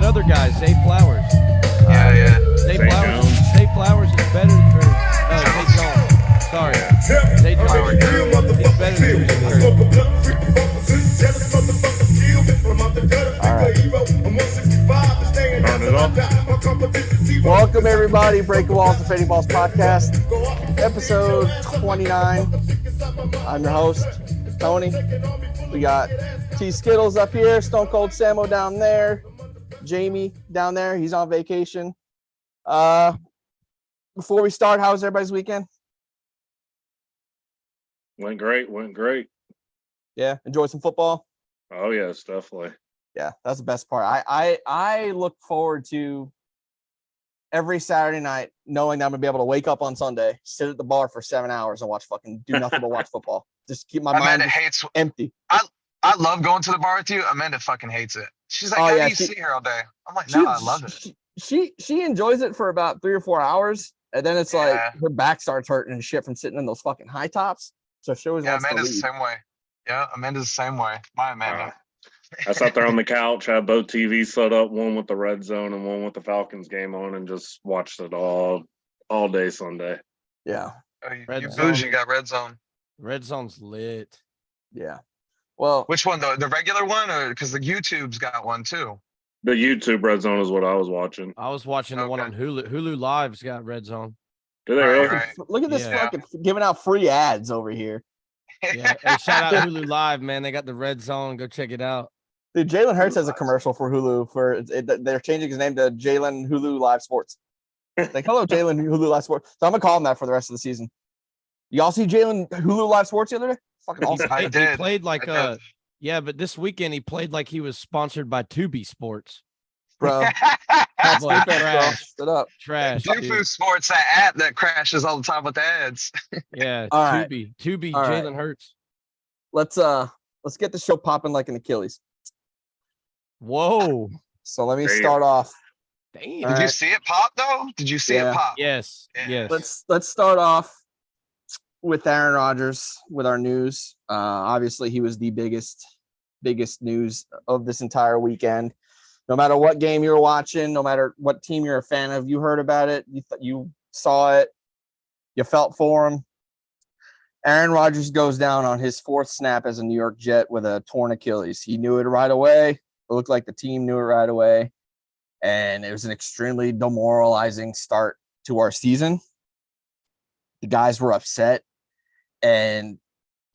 that other guy, Zay Flowers. Yeah. Zay Flowers is better than Zay Jones. Sorry. Zay Jones. He's better than All right. Welcome, everybody. Breaking Walls, Deflating Balls podcast, episode 29. I'm your host, Tony. We got T Skittles up here, Stone Cold Samo down there, Jamie down there. He's on vacation. Before we start, how was everybody's weekend? Went great. Yeah, enjoy some football. Oh yes, definitely. Yeah, that's the best part. I look forward to every Saturday night knowing that I'm gonna be able to wake up on Sunday, sit at the bar for 7 hours and do nothing but watch football. Just keep my mind empty. I love going to the bar with you. Amanda fucking hates it. She's like, how do you sit here all day? I'm like, no, I love it. She enjoys it for about 3 or 4 hours, and then it's like her back starts hurting and shit from sitting in those fucking high tops. So she always wants Amanda's to leave. the same way. Yeah, Amanda's the same way. My Amanda. I sat there on the couch, had both TVs set up, one with the Red Zone and one with the Falcons game on, and just watched it all day Sunday. Yeah. Oh, you bougie got Red Zone. Red Zone's lit. Yeah. Well, which one though? The regular one, or because the YouTube's got one too? The YouTube Red Zone is what I was watching. I was watching the one on Hulu. Hulu Live's got Red Zone. Do they really? Right. Look at this fucking giving out free ads over here. Yeah. Hey, shout out Hulu Live, man. They got the Red Zone. Go check it out. Dude, Jalen Hurts has a commercial for Hulu they're changing his name to Jalen Hulu Live Sports. Like, hello, Jalen Hulu Live Sports. So I'm gonna call him that for the rest of the season. Y'all see Jalen Hulu Live Sports the other day? Fucking awesome. I did. He played like but this weekend he played like he was sponsored by Tubi Sports. Bro. That's like trash. Shut up. Trash. Dufu Sports, that app that crashes all the time with the ads. Yeah, all right. Tubi, all Jalen right. Hurts. Let's get the show popping like an Achilles. Whoa. So let me start off. Damn. Did you see it pop though? Did you see it pop? Yes. Yeah. Yes. Let's start off with Aaron Rodgers with our news. Obviously he was the biggest news of this entire weekend. No matter what game you're watching, no matter what team you're a fan of, you heard about it, you saw it, you felt for him. Aaron Rodgers goes down on his 4th snap as a New York Jet with a torn Achilles. He knew it right away. It looked like the team knew it right away. And it was an extremely demoralizing start to our season. The guys were upset. And,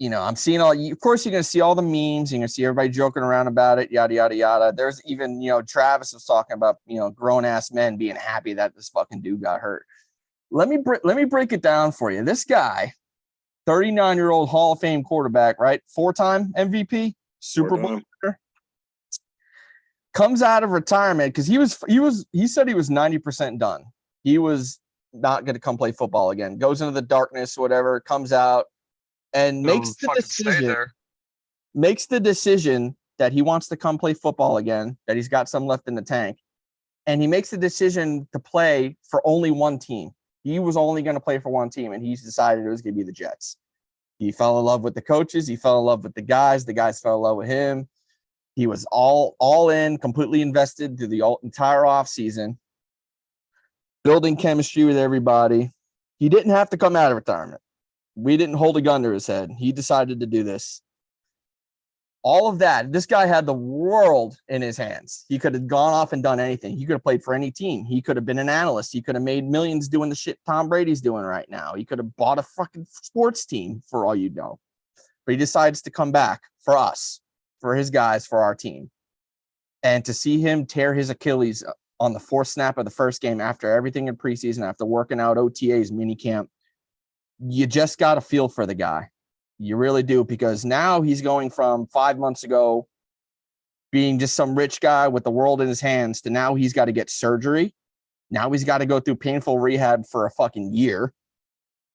I'm seeing of course, you're going to see all the memes. You're going to see everybody joking around about it, yada, yada, yada. There's even, Travis was talking about, grown-ass men being happy that this fucking dude got hurt. Let me break it down for you. This guy, 39-year-old Hall of Fame quarterback, right? 4-time MVP, Super Bowl winner, comes out of retirement because he said he was 90% done. He was not going to come play football again. Goes into the darkness, whatever, comes out and makes the decision that he wants to come play football again, that he's got some left in the tank. And he makes the decision to play for only one team. He was only going to play for one team, and he's decided it was going to be the Jets. He fell in love with the coaches. He fell in love with the guys. The guys fell in love with him. He was all in, completely invested through the entire offseason, building chemistry with everybody. He didn't have to come out of retirement. We didn't hold a gun to his head. He decided to do this. All of that. This guy had the world in his hands. He could have gone off and done anything. He could have played for any team. He could have been an analyst. He could have made millions doing the shit Tom Brady's doing right now. He could have bought a fucking sports team for all you know. But he decides to come back for us, for his guys, for our team. And to see him tear his Achilles on the 4th snap of the first game after everything in preseason, after working out OTAs, minicamp, you just got to feel for the guy. You really do, because now he's going from 5 months ago being just some rich guy with the world in his hands to now he's got to get surgery. Now he's got to go through painful rehab for a fucking year.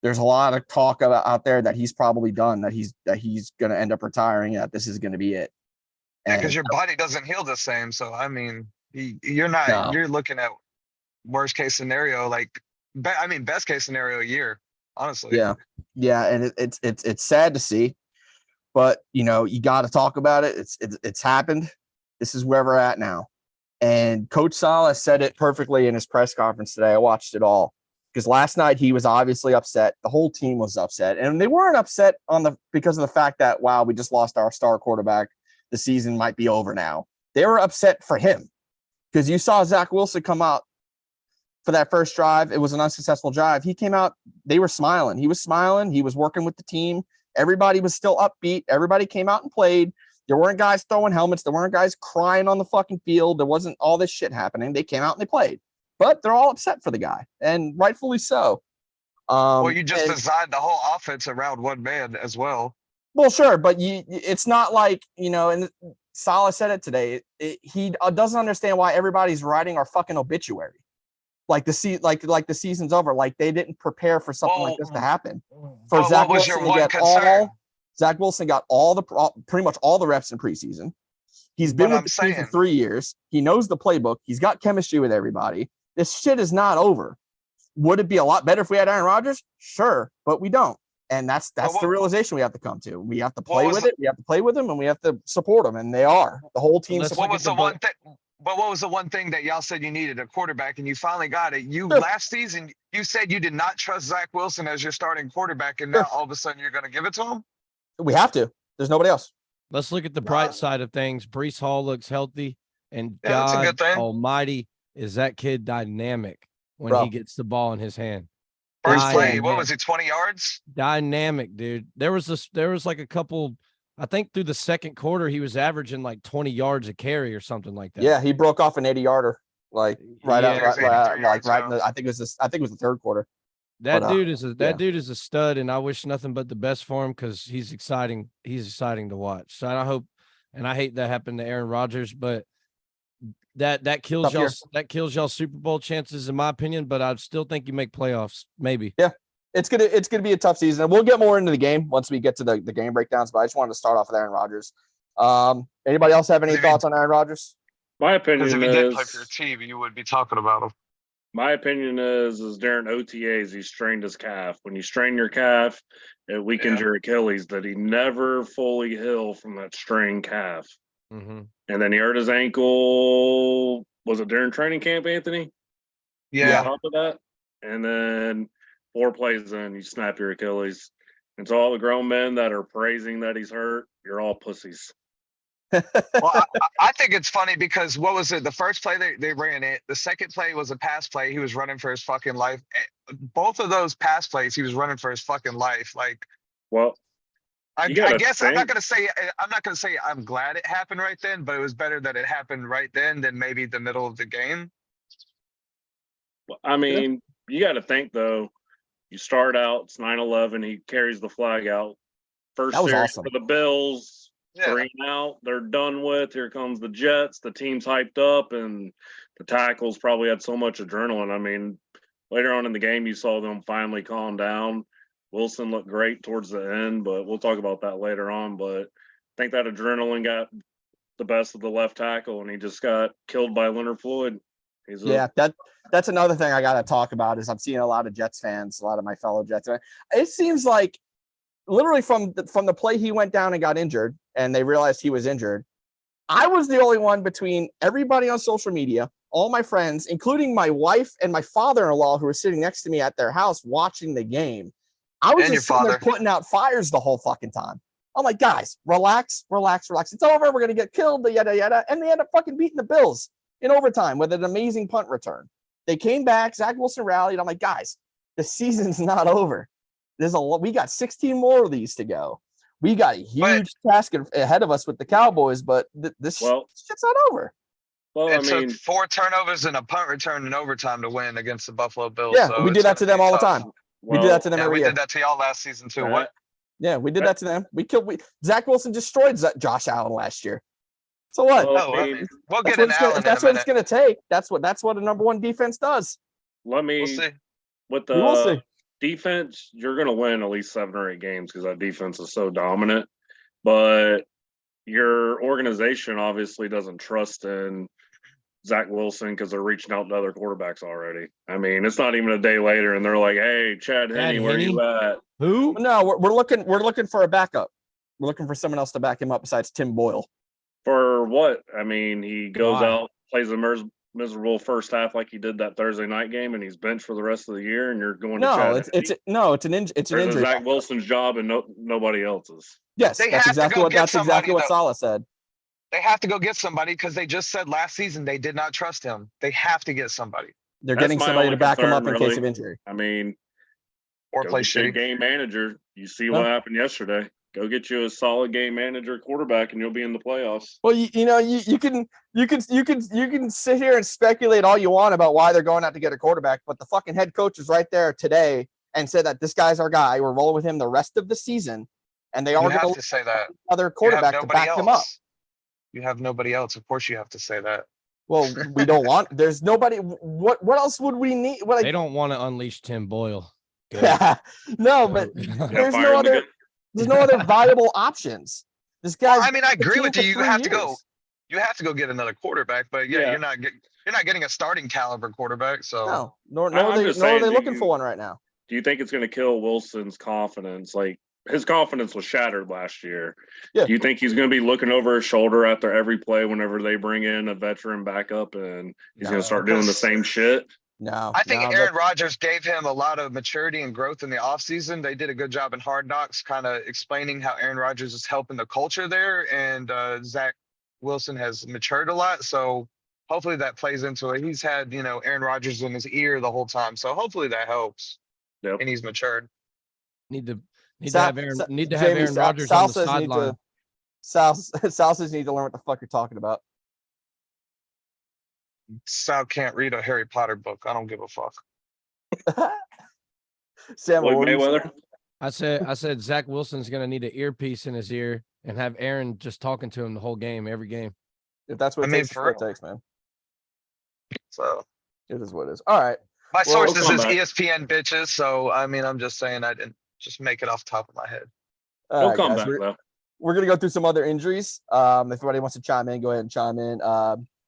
There's a lot of talk about out there that he's probably done, that he's going to end up retiring, that this is going to be it. Yeah, because your body doesn't heal the same. So, I mean, you're looking at worst case scenario, best case scenario a year, honestly. Yeah. And it's sad to see, but you got to talk about it. It's happened. This is where we're at now. And Coach Saleh said it perfectly in his press conference today. I watched it all because last night he was obviously upset. The whole team was upset, and they weren't upset because of the fact that, wow, we just lost our star quarterback. The season might be over now. They were upset for him because you saw Zach Wilson come out for that first drive. It was an unsuccessful drive. He came out. They were smiling. He was smiling. He was working with the team. Everybody was still upbeat. Everybody came out and played. There weren't guys throwing helmets. There weren't guys crying on the fucking field. There wasn't all this shit happening. They came out and they played. But they're all upset for the guy, and rightfully so. Well, you just designed the whole offense around one man as well. Well, sure, but it's not like, and Saleh said it today. He doesn't understand why everybody's writing our fucking obituary. Like the season's over. Like they didn't prepare for something like this to happen. For Zach Wilson to get Zach Wilson got pretty much all the reps in preseason. He's been with the team for 3 years. He knows the playbook. He's got chemistry with everybody. This shit is not over. Would it be a lot better if we had Aaron Rodgers? Sure, but we don't. And that's the realization we have to come to. We have to play with it. We have to play with them, and we have to support them. And they are. The whole team. What was the one thing? But what was the one thing that y'all said you needed? A quarterback, and you finally got it. Last season, you said you did not trust Zach Wilson as your starting quarterback, and now all of a sudden you're going to give it to him? We have to. There's nobody else. Let's look at the bright side of things. Breece Hall looks healthy, and God Almighty, is that kid dynamic when he gets the ball in his hand. First play, what was it, 20 yards? Dynamic, dude. There was like a couple. I think through the second quarter, he was averaging like 20 yards a carry or something like that. Yeah, he broke off an 80-yarder, I think it was the third quarter. That dude is a stud, and I wish nothing but the best for him because he's exciting. He's exciting to watch. So I hope, and I hate that happened to Aaron Rodgers, but that kills y'all Super Bowl chances, in my opinion. But I still think you make playoffs, maybe. Yeah. It's gonna be a tough season. We'll get more into the game once we get to the game breakdowns. But I just wanted to start off with Aaron Rodgers. Anybody else have any thoughts on Aaron Rodgers? My opinion is, if he did play for your team, you would be talking about him. My opinion is during OTAs he strained his calf. When you strain your calf, it weakens your Achilles. That he never fully healed from that strained calf. Mm-hmm. And then he hurt his ankle. Was it during training camp, Anthony? Yeah. On top of that, and then 4 plays in, you snap your Achilles. And so all the grown men that are praising that he's hurt, you're all pussies. Well, I think it's funny because what was it? The first play they ran it. The second play was a pass play. He was running for his fucking life. Both of those pass plays, he was running for his fucking life. Like, well, I guess I'm not gonna say I'm glad it happened right then, but it was better that it happened right then than maybe the middle of the game. Well, I mean, you got to think though. You start out, it's 9-11. He carries the flag out. First series awesome. for the Bills. 3 out. They're done with. Here comes the Jets. The team's hyped up, and the tackles probably had so much adrenaline. I mean, later on in the game, you saw them finally calm down. Wilson looked great towards the end, but we'll talk about that later on. But I think that adrenaline got the best of the left tackle, and he just got killed by Leonard Floyd. That's another thing I got to talk about is I'm seeing a lot of Jets fans, a lot of my fellow Jets. It seems like literally from the play he went down and got injured and they realized he was injured, I was the only one between everybody on social media, all my friends, including my wife and my father-in-law who were sitting next to me at their house watching the game. I was just sitting there putting out fires the whole fucking time. I'm like, guys, relax. It's over. We're going to get killed, yada, yada. And they ended up fucking beating the Bills in overtime with an amazing punt return. They came back. Zach Wilson rallied. I'm like, guys, the season's not over. We got 16 more of these to go. We got a huge task ahead of us with the Cowboys, but this shit's not over. Well, it took 4 turnovers and a punt return in overtime to win against the Buffalo Bills. Yeah, so we do that to them all the time. We do that to them every year. We did that to y'all last season too. What? Yeah, we did that to them. Zach Wilson destroyed Josh Allen last year. So what? We'll get into Allen. That's what it's going to take. That's what a number one defense does. We'll see. With the defense, you're going to win at least 7 or 8 games because that defense is so dominant. But your organization obviously doesn't trust in Zach Wilson because they're reaching out to other quarterbacks already. I mean, it's not even a day later, and they're like, "Hey, Chad Henne, where you at?" Who? No, we're looking for a backup. We're looking for someone else to back him up besides Tim Boyle. For what? I mean, he goes out plays a miserable first half like he did that Thursday night game, and he's benched for the rest of the year, and you're going to No, Chad it's an injury. Zach Wilson's job and nobody else's. Yes, They that's have to exactly go what get somebody, though. Saleh said. They have to go get somebody because they just said last season they did not trust him. They have to get somebody They're That's getting my somebody only to back him concern, up in really. case of injury. I mean, or go play get you a shitty. game manager. You see No. what happened yesterday. Go get you a solid game manager quarterback, and you'll be in the playoffs. Well, you can sit here and speculate all you want about why they're going out to get a quarterback, but the fucking head coach is right there today and said that this guy's our guy. We're rolling with him the rest of the season, and they are You going have to say that. another You have quarterback to nobody back him up. else. You have nobody else. Of course, you have to say that. Well, we don't want. There's nobody. What else would we need? What, They don't want to unleash Tim Boyle. Good. no, but Yeah, there's fire no him other. again. There's no other viable options. This guy. Well, I mean, I agree with you. You have to go. You have to go get another quarterback, but Yeah. you're not getting a starting caliber quarterback. So No, nor I'm are they just saying, looking for one right now. Do you think it's going to kill Wilson's confidence? Like, his confidence was shattered last year. Yeah. Do you think he's going to be looking over his shoulder after every play whenever they bring in a veteran backup and he's going to start doing the same shit? No, I think no, Aaron Rodgers gave him a lot of maturity and growth in the offseason. They did a good job in Hard Knocks, kind of explaining how Aaron Rodgers is helping the culture there, and Zach Wilson has matured a lot. So hopefully that plays into it. He's had Aaron Rodgers in his ear the whole time, so hopefully that helps. Yep. And he's matured. Need to have Aaron. Need to have Jamie, Aaron Rodgers on the Sal sideline. Sal says need to learn what the fuck you're talking about. Sal can't read a Harry Potter book. I don't give a fuck. Sam, Floyd what were you Mayweather? saying? I said Zach Wilson's going to need an earpiece in his ear and have Aaron just talking to him the whole game, every game. If that's what I it mean, takes, for it's what it takes, man. So It is what it is. All right. my Well, sources we'll is come back. ESPN bitches. So I mean, I'm just saying I didn't just make it off the top of my head. All He'll right, come guys, back, though. we're gonna go through some other injuries. If anybody wants to chime in, go ahead and chime in.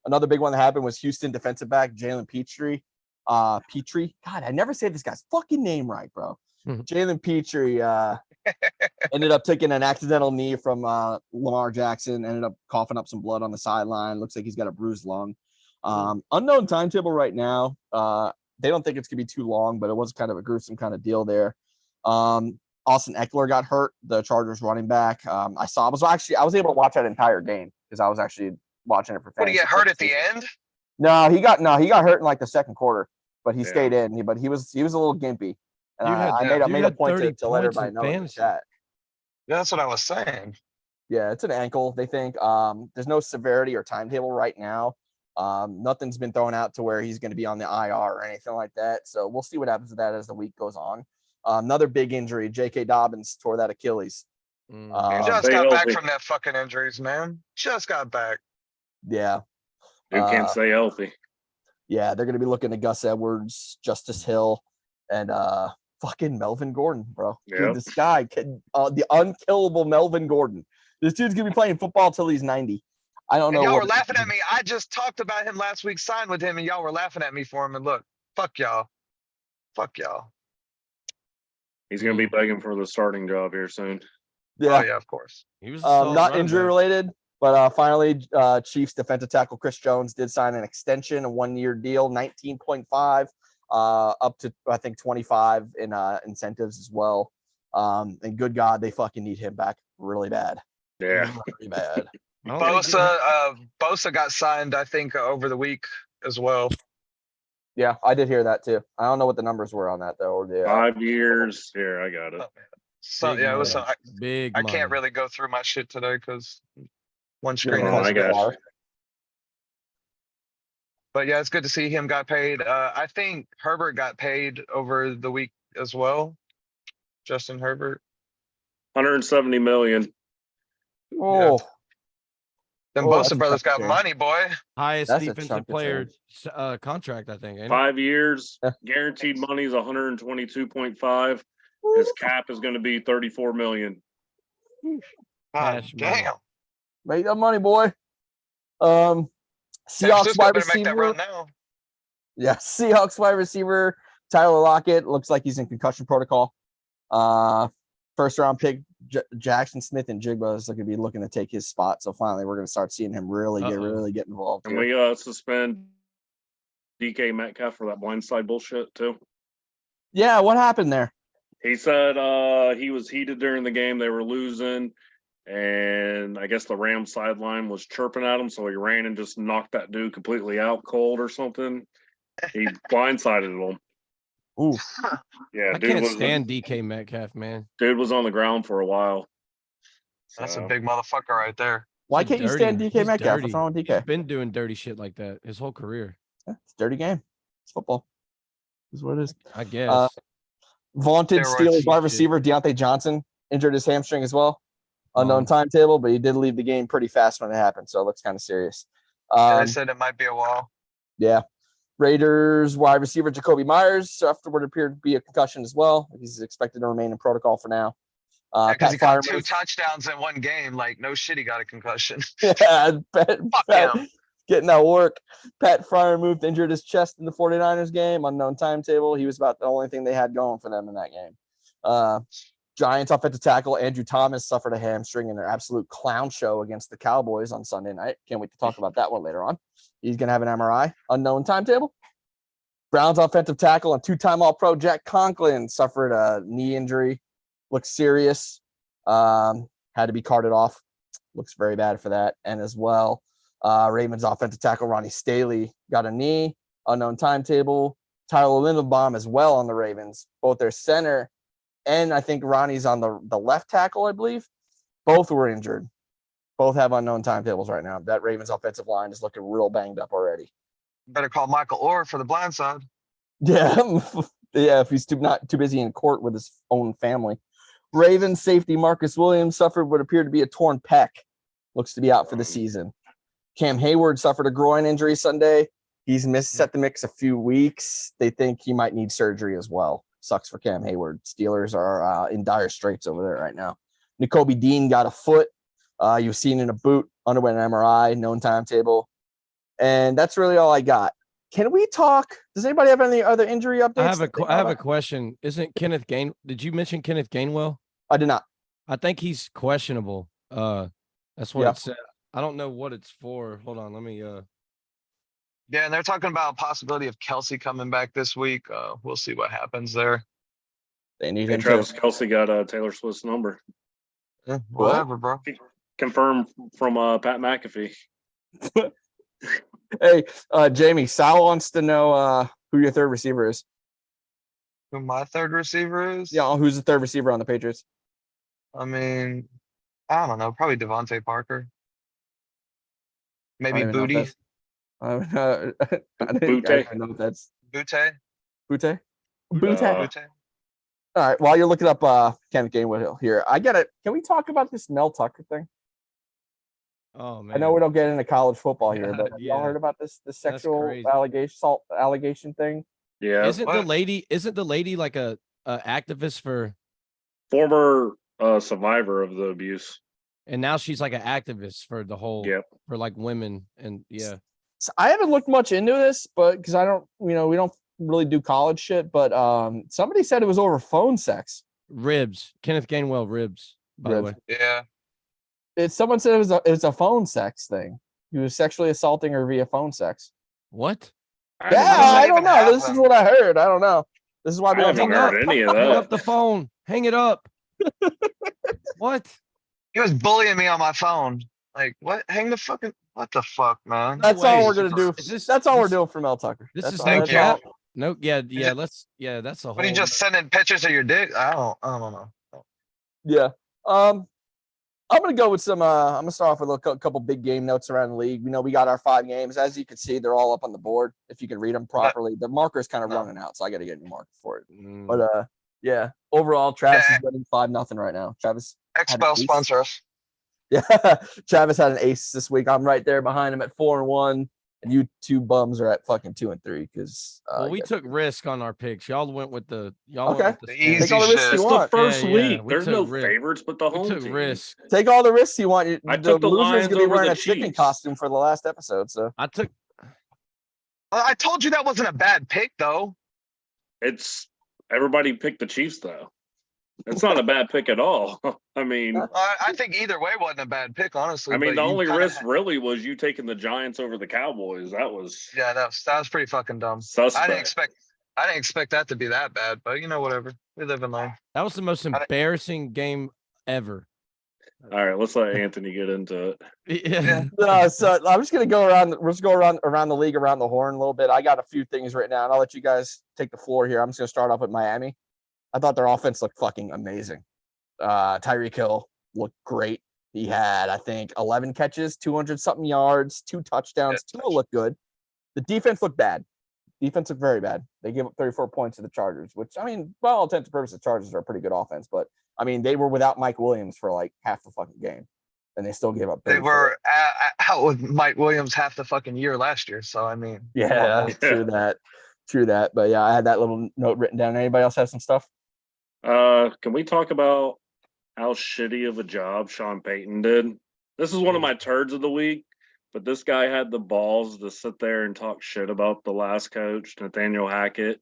Another big one that happened was Houston defensive back Jalen Petrie. Petrie. God, I never say this guy's fucking name right, bro. Mhm. Jalen Petrie ended up taking an accidental knee from Lamar Jackson, ended up coughing up some blood on the sideline. Looks like he's got a bruised lung. Unknown timetable right now. They don't think it's gonna be too long, but it was kind of a gruesome kind of deal there. Austin Eckler got hurt, the Chargers running back. I was able to watch that entire game because I was actually watching it for What, did he fantasy get hurt at the purposes. end? No, he got hurt in like the second quarter, but he Yeah. stayed in. But he was a little gimpy. And Dude had- I dude made a had point 30 to let points everybody in know in the fantasy. chat. Yeah, that's what I was saying. Yeah, it's an ankle, they think. There's no severity or timetable right now. Nothing's been thrown out to where he's going to be on the IR or anything like that. So we'll see what happens to that as the week goes on. Another big injury, J.K. Dobbins tore that Achilles. He Mm. just stay got back healthy. from that fucking injuries, man. Just got back. Yeah. Dude can't stay healthy. Yeah, they're going to be looking at Gus Edwards, Justice Hill, and fucking Melvin Gordon, bro. Yep. Dude, this guy, the unkillable Melvin Gordon. This dude's going to be playing football till he's 90. I don't And know. y'all were laughing at me. I just talked about him last week, signed with him, and y'all were laughing at me for him. And look, fuck y'all. Fuck y'all. He's going to be begging for the starting job here soon. Yeah. Oh, yeah, of course. He was a solid Not running injury back. related, but finally, Chiefs defensive tackle Chris Jones did sign an extension, a 1-year deal, 19.5, up to I think 25 in incentives as well. And good God, they fucking need him back really bad, Yeah. really bad. I don't think Bosa got signed, I think, over the week as well. Yeah, I did hear that too. I don't know what the numbers were on that though. Or the 5 years. Here, I got it. So Big yeah, it was. money. Big. I can't money. really go through my shit today because one you screen. know, Oh, I got you. But yeah, it's good to see him got paid. I think Herbert got paid over the week as well. Justin Herbert. 170 million. Oh, Them Oh, that's Bosa a brothers chunk got of money, boy. Highest That's a defensive chunk of player change. contract, I think. Ain't it? 5 years. Yeah. Guaranteed money is 122.5. His cap is going to be 34 million. God Cash money. damn. make that money, boy. San Seahawks Francisco wide better make that run receiver. now. Yeah, Seahawks wide receiver Tyler Lockett looks like he's in concussion protocol. First round pick Jackson Smith and Jigba is going to be looking to take his spot. So finally, we're going to start seeing him really get involved. And here. we suspend DK Metcalf for that blindside bullshit too. Yeah, what happened there? He said he was heated during the game. They were losing, and I guess the Rams sideline was chirping at him, so he ran and just knocked that dude completely out cold or something. He blindsided him. Ooh, Yeah, I can't stand DK Metcalf, man. Dude was on the ground for a while. That's a big motherfucker right there. why He's can't you dirty. stand DK He's Metcalf? dirty. What's wrong with He's DK? been doing dirty shit like that his whole career. Yeah, it's a dirty game. It's football. This is what it is. I guess. Vaunted Steroids Steelers wide shit. receiver Deontay Johnson injured his hamstring as well. Unknown Um, timetable, but he did leave the game pretty fast when it happened, so it looks kind of serious. Yeah, they said it might be a while. Yeah. Raiders wide receiver Jacoby Myers suffered what appeared to be a concussion as well. He's expected to remain in protocol for now. Because he got 2 Freiermuth- touchdowns in one game. Like, no shit, he got a concussion. Yeah, Fuck Pat him. getting that work. Pat Freiermuth injured his chest in the 49ers game. Unknown timetable. He was about the only thing they had going for them in that game. Giants offensive tackle Andrew Thomas suffered a hamstring in their absolute clown show against the Cowboys on Sunday night. Can't wait to talk about that one later on. He's going to have an MRI. Unknown timetable. Browns offensive tackle and 2-time All-Pro Jack Conklin suffered a knee injury. Looks serious. Had to be carted off. Looks very bad for that. And as well, Ravens offensive tackle Ronnie Staley got a knee. Unknown timetable. Tyler Linderbaum as well on the Ravens. Both their center and I think Ronnie's on the left tackle, I believe. Both were injured. Both have unknown timetables right now. That Ravens offensive line is looking real banged up already. Better call Michael Orr for the blind side. Yeah, yeah. If he's not too busy in court with his own family. Ravens safety Marcus Williams suffered what appeared to be a torn pec. Looks to be out for the season. Cam Hayward suffered a groin injury Sunday. He's set the mix a few weeks. They think he might need surgery as well. Sucks for Cam Hayward. Steelers are in dire straits over there right now. Nakobe Dean got a foot. He was seen in a boot, underwent an MRI, known timetable. And that's really all I got. Can we talk? Does anybody have any other injury updates? I have a question. Isn't Kenneth Did you mention Kenneth Gainwell? I did not. I think he's questionable. That's what it said. I don't know what it's for. Hold on, let me Yeah, and they're talking about possibility of Kelsey coming back this week. We'll see what happens there. They need Hey, him Travis too. Kelsey got Taylor Swift's number. Whatever, bro. Confirmed from Pat McAfee. Hey, Jamie, Sal wants to know who your third receiver is. Who my third receiver is? Yeah, who's the third receiver on the Patriots? I mean, I don't know. Probably Devontae Parker. Maybe Booty. I don't know if that's Butte. Butte. Butte. Butte. All right. While you're looking up Kenneth Gainwell here, I get it. Can we talk about this Mel Tucker thing? Oh man. I know we don't get into college football here, Yeah, but have y'all yeah. heard about this sexual crazy. allegation thing? Yeah. Isn't What? the lady like a activist for, Former survivor of the abuse. and now she's like an activist for the whole Yep. for like women and yeah. So I haven't looked much into this, but because I don't, we don't really do college shit. But somebody said it was over phone sex. Ribs. Kenneth Gainwell ribs, by the Ribs. way. Yeah. Someone said it was a phone sex thing. He was sexually assaulting her via phone sex. What? Yeah, I don't even know. This is happen? what I heard. I don't know. This is why I we don't haven't talk heard about. any of Hang up that. the phone. Hang it up. What? He was bullying me on my phone. Like, what? Hang the fucking. What the fuck, man? That's way. all we're gonna do. Is this- That's all we're this- doing for Mel Tucker. This That's is all- no Thank you. cap. No, yeah, ju- that's a whole. What are you just sending pictures of your dick? I don't know. Yeah. I'm gonna go with some. I'm gonna start off with a couple big game notes around the league. We got our 5 games. As you can see, they're all up on the board. If you can read them properly, the marker is kind of No. running out, so I got to get a new marker for it. Mm. But yeah. Overall, Travis Yeah. is winning 5-0 right now. Travis, Expel ace. sponsor us. yeah. Travis had an ace this week. I'm right there behind him at 4-1, and you two bums are at fucking 2-3 because. Well, we took risk on our picks. Y'all went with the y'all Okay. went with The standard. Take all the easy risks shit. you It's the want. first Yeah, yeah, week. we There's took no risk. favorites but the We home took team. risk. Take all the risks you want. I took the loser's Lions gonna be over wearing the a chicken Chiefs. costume for the last episode. So I took I told you that wasn't a bad pick, though. It's everybody picked the Chiefs though. It's not a bad pick at all. I mean, I think either way wasn't a bad pick, honestly. I mean, but the you only kinda risk really was you taking the Giants over the Cowboys. That was Yeah, that was pretty fucking dumb. suspect. I didn't expect that to be that bad, but whatever. We live in life. That was the most embarrassing game ever. All right, let's let Anthony get into it. Yeah. So I'm just gonna go around. We're just go around the league, around the horn a little bit. I got a few things written down. I'll let you guys take the floor here. I'm just gonna start off with Miami. I thought their offense looked fucking amazing. Tyreek Hill looked great. He had, I think, 11 catches, 200 something yards, 2 touchdowns. Tua looked good. The defense looked bad. Defense looked very bad. They gave up 34 points to the Chargers, which, I mean, by all intents and purposes, the Chargers are a pretty good offense. But, I mean, they were without Mike Williams for like half the fucking game, and they still gave up 34. They were out with Mike Williams half the fucking year last year. So, I mean. Yeah, true that. True that. But, yeah, I had that little note written down. Anybody else have some stuff? Can we talk about how shitty of a job Sean Payton did? This is one of my turds of the week, but this guy had the balls to sit there and talk shit about the last coach, Nathaniel Hackett,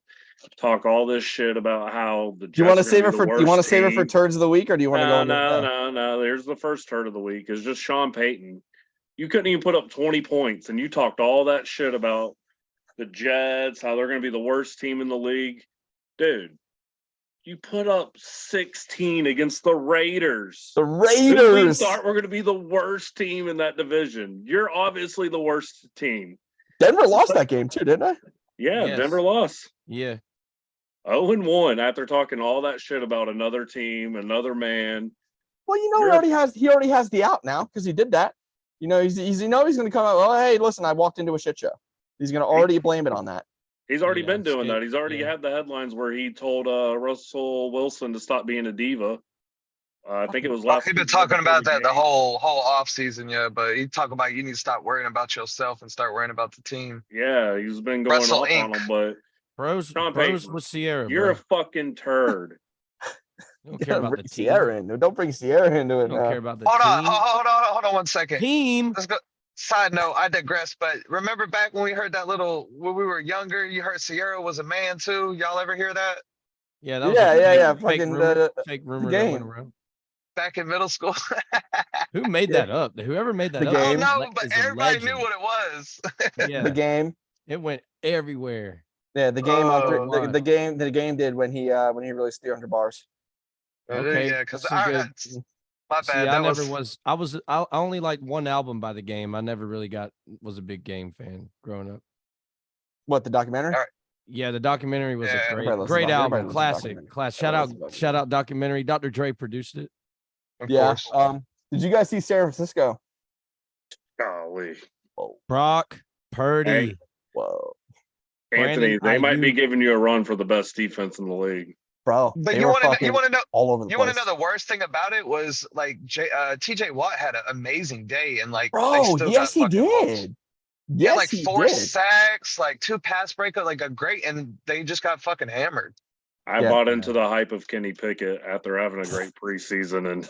talk all this shit about how the. Do you want to save it for? Do you want to save it for turds of the week, or do you want to go? No. There's the first turd of the week. Is just Sean Payton. You couldn't even put up 20 points, and you talked all that shit about the Jets, how they're going to be the worst team in the league, dude. You put up 16 against the Raiders. The Raiders. We thought we're going to be the worst team in that division. You're obviously the worst team. Denver lost that game too, didn't they? Yeah, Yes. Denver lost. Yeah. 0-1 after talking all that shit about another team, another man. Well, he already has the out now because he did that. He's going to come out. Well, hey, listen, I walked into a shit show. He's going to already blame it on that. He's already been doing that. He's already had the headlines where he told Russell Wilson to stop being a diva. I think it was last. He's been talking about that the whole off season, yeah. But he talked about you need to stop worrying about yourself and start worrying about the team. Yeah, he's been going Russell off Inc. on him, but Bros with Sierra. you're bro. a fucking turd. You don't care about the team. Sierra in. Don't bring Sierra into it. You don't care about the Hold on 1 second. team. Let's go. Side note, I digress, but remember back when we heard that when we were younger, you heard Sierra was a man too. Y'all ever hear that? Yeah, that was yeah. fake Fucking fake rumor the that game. went around. Back in middle school. Who made that up? Whoever made that The up. game. No, but is a everybody knew legend. what it was. Yeah, The game. it went everywhere. Yeah, the game Oh, the game did when he released 300 bars. Okay, Yeah, because that's a good- my See, bad. I That never was. was. I only liked one album by the Game. I never really was a big Game fan growing up. What, the documentary? All right. Yeah, the documentary was Yeah. a Everybody listens great to- everybody album, listens to classic, documentary. class. Everybody Shout out documentary. Dr. Dre produced it. Of Yeah. course. Did you guys see San Francisco? Golly. Brock Purdy. Hey. Whoa. Anthony, Brandon they might be Ayuk. giving you a run for the best defense in the league. Bro. But they you were want to fucking know all over the you place. want to know the worst thing about it was like TJ Watt had an amazing day and like they Bro, still yes, got he fucking lost. did. He had Yes, like he 4 did. sacks, like 2 pass breakup, like a great, and they just got fucking hammered. I Yeah. bought into the hype of Kenny Pickett after having a great preseason, and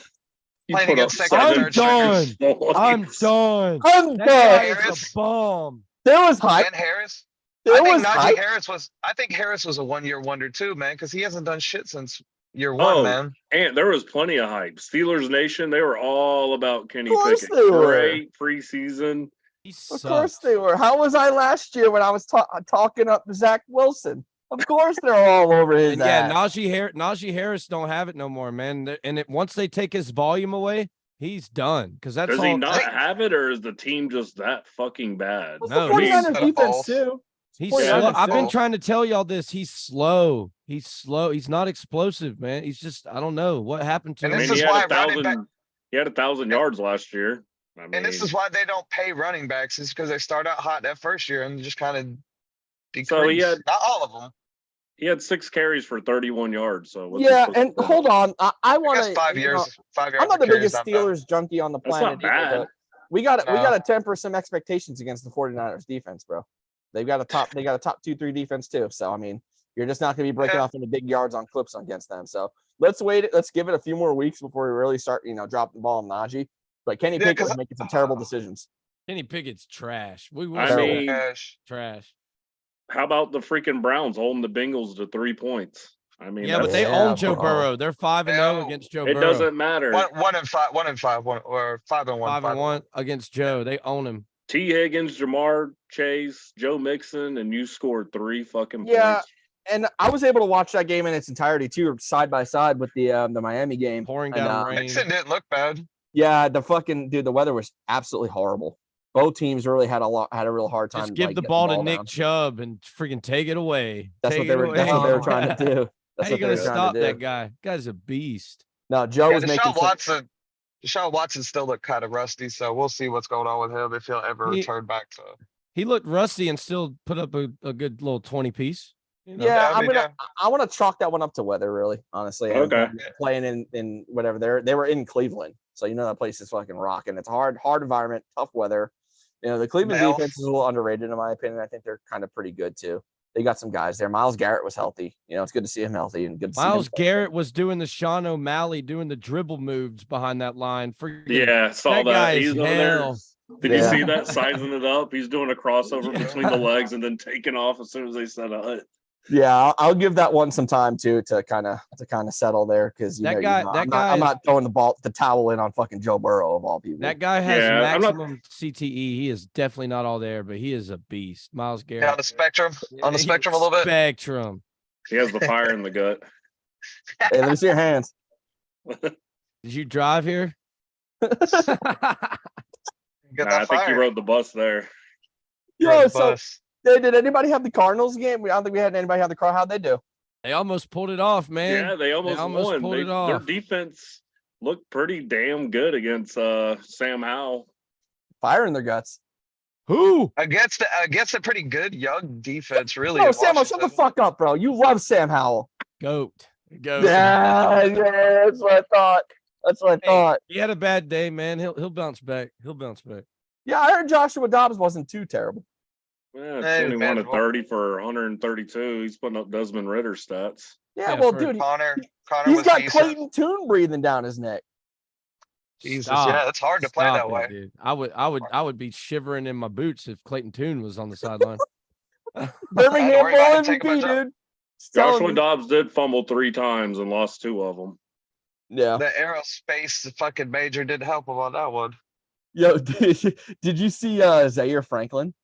he Playing put up against second and I'm third done. stringers. I'm done. I'm That done. guy is Harris. a bomb. There was hype. And Harris. There I think was Najee hype. Harris was. I think Harris was a 1-year wonder too, man, because he hasn't done shit since year 1, Oh, man. and there was plenty of hype. Steelers Nation, they were all about Kenny Of course Pickett. they were. Great preseason. He Of sucks. course they were. How was I last year when I was talking up Zach Wilson? Of course they're all over his And yeah, ass. Najee Harris don't have it no more, man. And once they take his volume away, he's done. Because that's Does all. he not have it, or is the team just that fucking bad? What's No, the 49ers he's- defense too? He's 49ers slow. I've been too. trying to tell y'all this. He's slow. He's slow. He's not explosive, man. He's just, I don't know what happened to And I him. this mean, is why running back- he had 1,000 yards last year. I mean, And this is why they don't pay running backs, is because they start out hot that first year and just kind of decrease. So he had- Not all of them. he had 6 carries for 31 yards. So what's Yeah, he supposed and to do? hold on. I I want guess to 5 years. 5 years. I'm not the biggest Steelers junkie on the That's planet not either, bad. but we got No. to temper some expectations against the 49ers defense, bro. They got a top 2-3 defense too. So I mean, you're just not going to be breaking Yeah. off into big yards on clips against them. So let's wait. Let's give it a few more weeks before we really start, dropping the ball on Najee. But Kenny Yeah, Pickett's 'cause- making some terrible decisions. Kenny Pickett's trash. We will I say mean- Cash. trash. How about the freaking Browns holding the Bengals to 3 points? I mean, Yeah, but they Yeah, own Joe bro. Burrow. They're 5-0 No, against Joe it Burrow. doesn't matter. 1-5, 1-5, or 5-1, 5-1 against Joe. They own him. T. Higgins, Jamar Chase, Joe Mixon, and you scored 3 fucking Yeah. points. And I was able to watch that game in its entirety too, side by side with the Miami game. Pouring And, down rain. Mixon didn't look bad. yeah, the weather was absolutely horrible. Both teams really had a real hard time. Just give like, the getting ball to Nick down. Chubb and freaking take it away. That's Take what they it were. That's what they were away. trying to do. That's How you what they gonna were trying stop to do. that guy? Guy's a beast. No, Joe Yeah, was making. Deshaun Watson still looked kind of rusty, so we'll see what's going on with him if he'll ever return back to. He looked rusty and still put up a good little 20 piece. You know? Yeah, Yeah, I want to chalk that one up to weather, really, honestly. And Okay. Playing in whatever they were in Cleveland, so you know that place is fucking rocking. It's a hard environment, tough weather. You know, the Cleveland Mel. defense is a little underrated in my opinion. I think they're kind of pretty good too. They got some guys there. Myles Garrett was healthy. You know, it's good to see him healthy and good to see Miles him. Garrett was doing the Sean O'Malley doing the dribble moves behind that line. Yeah, saw that that. guy He's is over there. hell. Did you Yeah. see that? Sizing it up. He's doing a crossover Yeah. between the legs and then taking off as soon as they set a hut. Yeah, I'll give that one some time too to kind of settle there because That guy- I'm not throwing the towel in on fucking Joe Burrow of all people. That guy has Yeah, I'm not- maximum CTE. He is definitely not all there, but he is a beast. Miles Garrett. Yeah, on the spectrum. On the He- spectrum a little bit. Spectrum. He has the fire in the gut. Hey, let me see your hands. Did you drive here? Get Nah, that I think fire. you rode the bus there. Yo, the so bus. did anybody have the Cardinals game? I don't think we had anybody have the car. How'd they do? They almost pulled it off, man. Yeah, they almost won. pulled it Their off. defense looked pretty damn good against Sam Howell. Fire in their guts. Who? Against a pretty good young defense, really. No, in Sam, shut the Washington. fuck up, bro. You love Sam Howell. Goat. Goat. Yeah, that's what I thought. That's what I Hey, thought. he had a bad day, man. He'll bounce back. He'll bounce back. Yeah, I heard Joshua Dobbs wasn't too terrible. Yeah, Hey, 21 man, to 30 for 132. He's putting up Desmond Ritter stats. Yeah, Yeah, well, for- dude, Connor he's was got decent. Clayton Tune breathing down his neck. Jesus, Stop. yeah, it's hard to play Stop that it, way. dude. I would be shivering in my boots if Clayton Tune was on the sideline. Birmingham worry about Bowl him taking my MVP, job. dude. Just telling Joshua you. Dobbs did fumble 3 times and lost 2 of them. Yeah. The aerospace fucking major didn't help him on that one. Yo, did you see Zaire Franklin?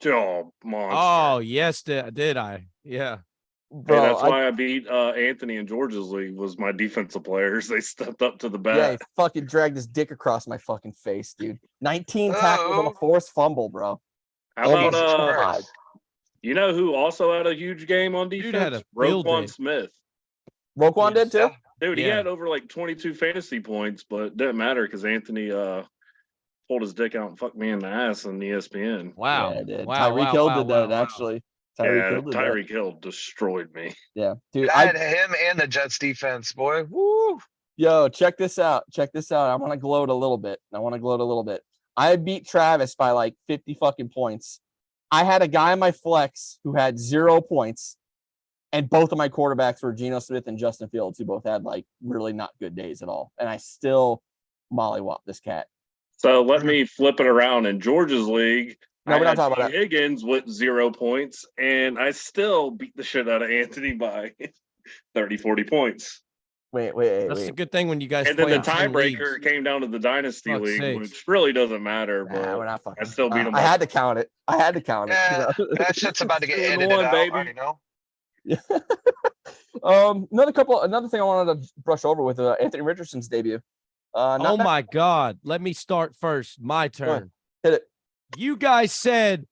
Oh, monster. Oh, yes, did I? Yeah. Bro, Hey, that's why I beat Anthony in Georgia's league was my defensive players. They stepped up to the bat. yeah, he fucking dragged his dick across my fucking face, dude. 19 tackles and a Oh. forced fumble, bro. How about Jesus Christ. you know who also had a huge game on Dude defense? had a field day. Roquan Smith. Roquan did too? Yeah. Dude, he Yeah. had over like 22 fantasy points, but it didn't matter because Anthony pulled his dick out and fucked me in the ass on ESPN. Wow. Yeah, it did. Wow. Tyreek wow, Hill wow, did that, wow, wow. actually. Tyreek Hill did that. Tyreek Hill destroyed me. Yeah. Dude, I had him and the Jets defense, boy. Woo. yo, check this out. I want to gloat a little bit. I beat Travis by like 50 fucking points. I had a guy in my flex who had 0 points, and both of my quarterbacks were Geno Smith and Justin Fields, who both had like really not good days at all. And I still mollywopped this cat. So let me flip it around. In Georgia's league, No, I we're not had talking about T. that. Higgins with 0 points, and I still beat the shit out of Anthony by 30, 40 points. Wait. That's a good thing when you guys And then play the in 10 tiebreaker leagues. came down to the Dynasty Fuck's League, sakes. which really doesn't matter. Nah, But we're not fucking. I still beat him I by- had to count it. Yeah, that shit's about to get 2 and edited 1, out. baby. I already know. Another thing I wanted to brush over with Anthony Richardson's debut. Not Oh bad. my God. Let me start first. My turn. Hit it. You guys said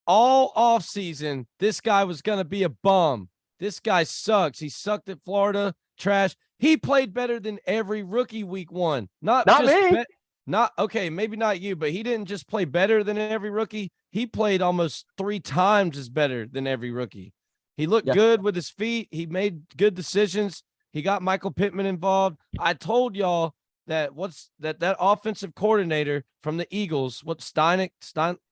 all offseason this guy was going to be a bum. This guy sucks. He sucked at Florida. Trash. He played better than every rookie week 1. Not me. Not okay, maybe not you, but he didn't just play better than every rookie. He played almost 3 times as better than every rookie. He looked Yeah. good with his feet. He made good decisions. He got Michael Pittman involved. I told y'all that that offensive coordinator from the Eagles, Stein,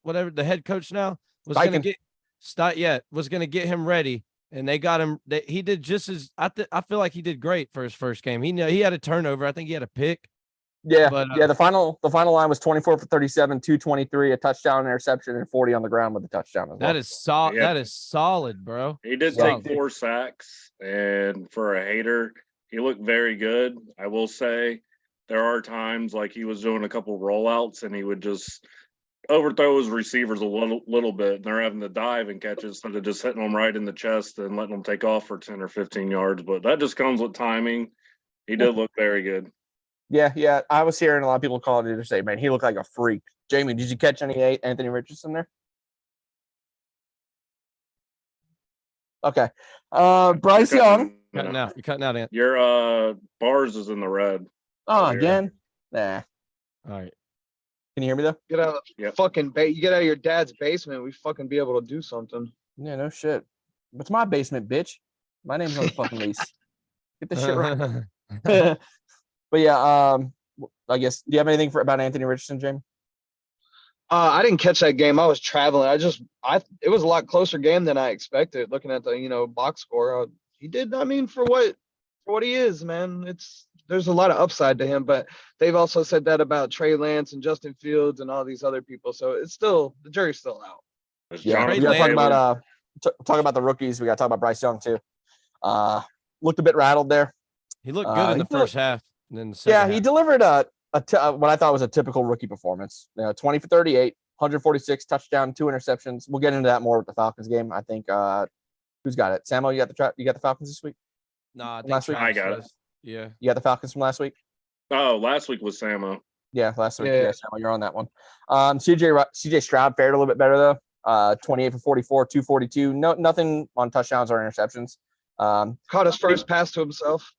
whatever the head coach now, was going to Steichen. was going to get him ready, and they got him. He did just as I feel like he did great for his first game. He had a turnover. I think he had a pick. Yeah, But, yeah. The final line was 24 for 37, 223, a touchdown, interception, and 40 on the ground with a touchdown as well. that is solid. Yeah. That is solid, bro. He did Solid. take 4 sacks, and for a hater, he looked very good. I will say there are times like he was doing a couple rollouts and he would just overthrow his receivers a little bit, and they're having to dive and catch it instead of just hitting them right in the chest and letting them take off for 10 or 15 yards. But that just comes with timing. He did look very good. Yeah. I was hearing a lot of people calling it to say, man, he looked like a freak. Jamie, did you catch any Anthony Richardson there? Okay. Bryce Young. You're cutting out, Ant. Your bars is in the red. Oh, here. again? Nah. All right. Can you hear me though? Get out of Yep. fucking you get out of your dad's basement, we fucking be able to do something. Yeah, no shit. It's my basement, bitch. My name's on the fucking lease. Get this shit right. But yeah, I guess. Do you have anything about Anthony Richardson, Jamie? I didn't catch that game. I was traveling. It was a lot closer game than I expected. Looking at the box score, he did. I mean, for what he is, man, there's a lot of upside to him. But they've also said that about Trey Lance and Justin Fields and all these other people. So it's still the jury's still out. Yeah, we gotta talk about the rookies. We gotta talk about Bryce Young too. Looked a bit rattled there. He looked good in the first half. And then the Yeah, second he half. delivered what I thought was a typical rookie performance. 20 for 38, 146, touchdown, 2 interceptions. We'll get into that more with the Falcons game. I think who's got it? Samuel, you got the Falcons this week? No, I think Last week? I got it. Yeah. You got the Falcons from last week? Oh, last week was Samo. Yeah, last week. Yeah. Yeah, Samuel, you're on that one. CJ Stroud fared a little bit better though. 28 for 44, 242. Nothing on touchdowns or interceptions. Caught his first pass to himself.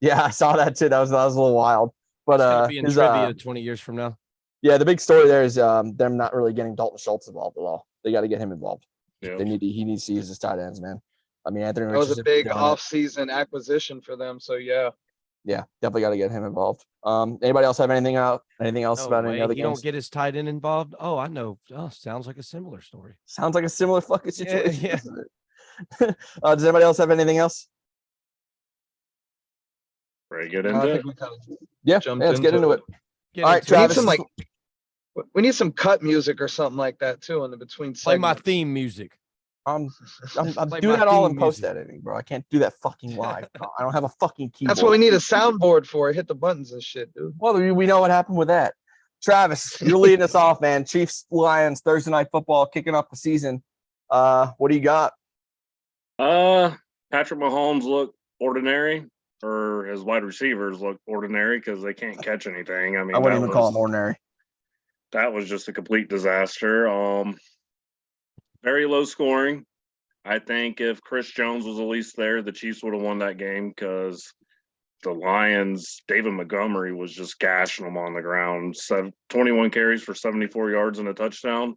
Yeah, I saw that too. That was a little wild. But It's gonna be in trivia 20 years from now. Yeah, the big story there is them not really getting Dalton Schultz involved at all. They got to get him involved. Yeah. He needs to use his tight ends, man. I mean, Anthony That was a Richardson big doing it. off-season acquisition for them. So yeah. Yeah, definitely got to get him involved. Anybody else have anything else No about any way. other You games? don't get his tight end involved. Oh, I know. Oh, sounds like a similar story. Sounds like a similar fucking situation. Yeah. Doesn't it? Does anybody else have anything else? Ready to get I into think it? we kind of Yeah, jumped let's get into it. Get All right, into it. We need Travis. some we need some cut music or something like that too in the between Play my segments. theme music. I'm Play doing my that all in theme post music. editing, bro. I can't do that fucking live. I don't have a fucking keyboard. That's what we need a soundboard for. Hit the buttons and shit, dude. Well, we know what happened with that. Travis, you're leading us off, man. Chiefs, Lions, Thursday night football, kicking off the season. What do you got? Patrick Mahomes looked ordinary, or his wide receivers look ordinary because they can't catch anything. I mean, I wouldn't even call him ordinary. That was just a complete disaster. Very low scoring. I think if Chris Jones was at least there, the Chiefs would have won that game because the Lions, David Montgomery was just gashing them on the ground. 21 carries for 74 yards and a touchdown.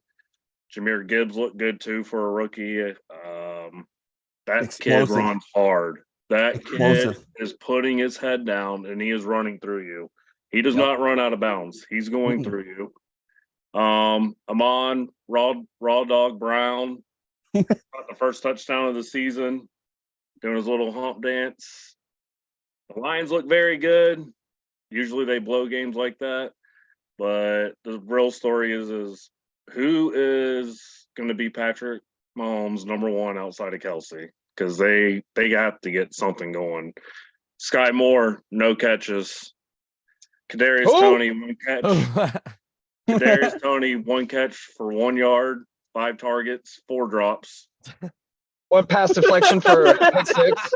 Jahmyr Gibbs looked good too for a rookie. That Explosive. kid runs hard. That Explosive. kid is putting his head down and he is running through you. He does not run out of bounds. He's going through you. Amon Raw Dog Brown got the first touchdown of the season, doing his little hump dance. The Lions look very good. Usually they blow games like that, but the real story is who is going to be Patrick Mahomes number one outside of Kelsey, because they have to get something going. Sky Moore, no catches. Kadarius Toney, 1 catch. Kadarius Toney, 1 catch for 1 yard, 5 targets, 4 drops. One pass deflection for a pick six.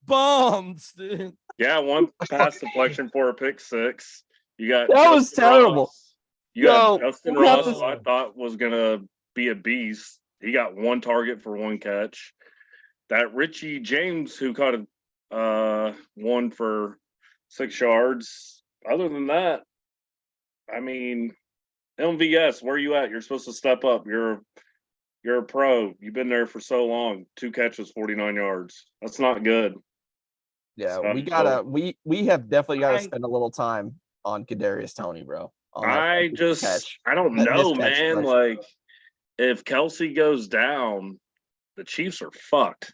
Bombs, dude. Yeah, 1 pass deflection for a pick 6. You got That was Justin terrible. Ross. You got Yo, Justin we have Ross, to- who I thought was gonna be a beast. He got 1 target for 1 catch. That Richie James, who caught 1 for 6 yards. Other than that, I mean, MVS, where are you at? You're supposed to step up. You're a pro. You've been there for so long. 2 catches, 49 yards. That's not good. Yeah, So, we have definitely got to I- spend a little time on Kadarius Toney, bro. On that I fucking just, catch. I don't That know, miscatch man. collection. Like, if Kelsey goes down, the Chiefs are fucked.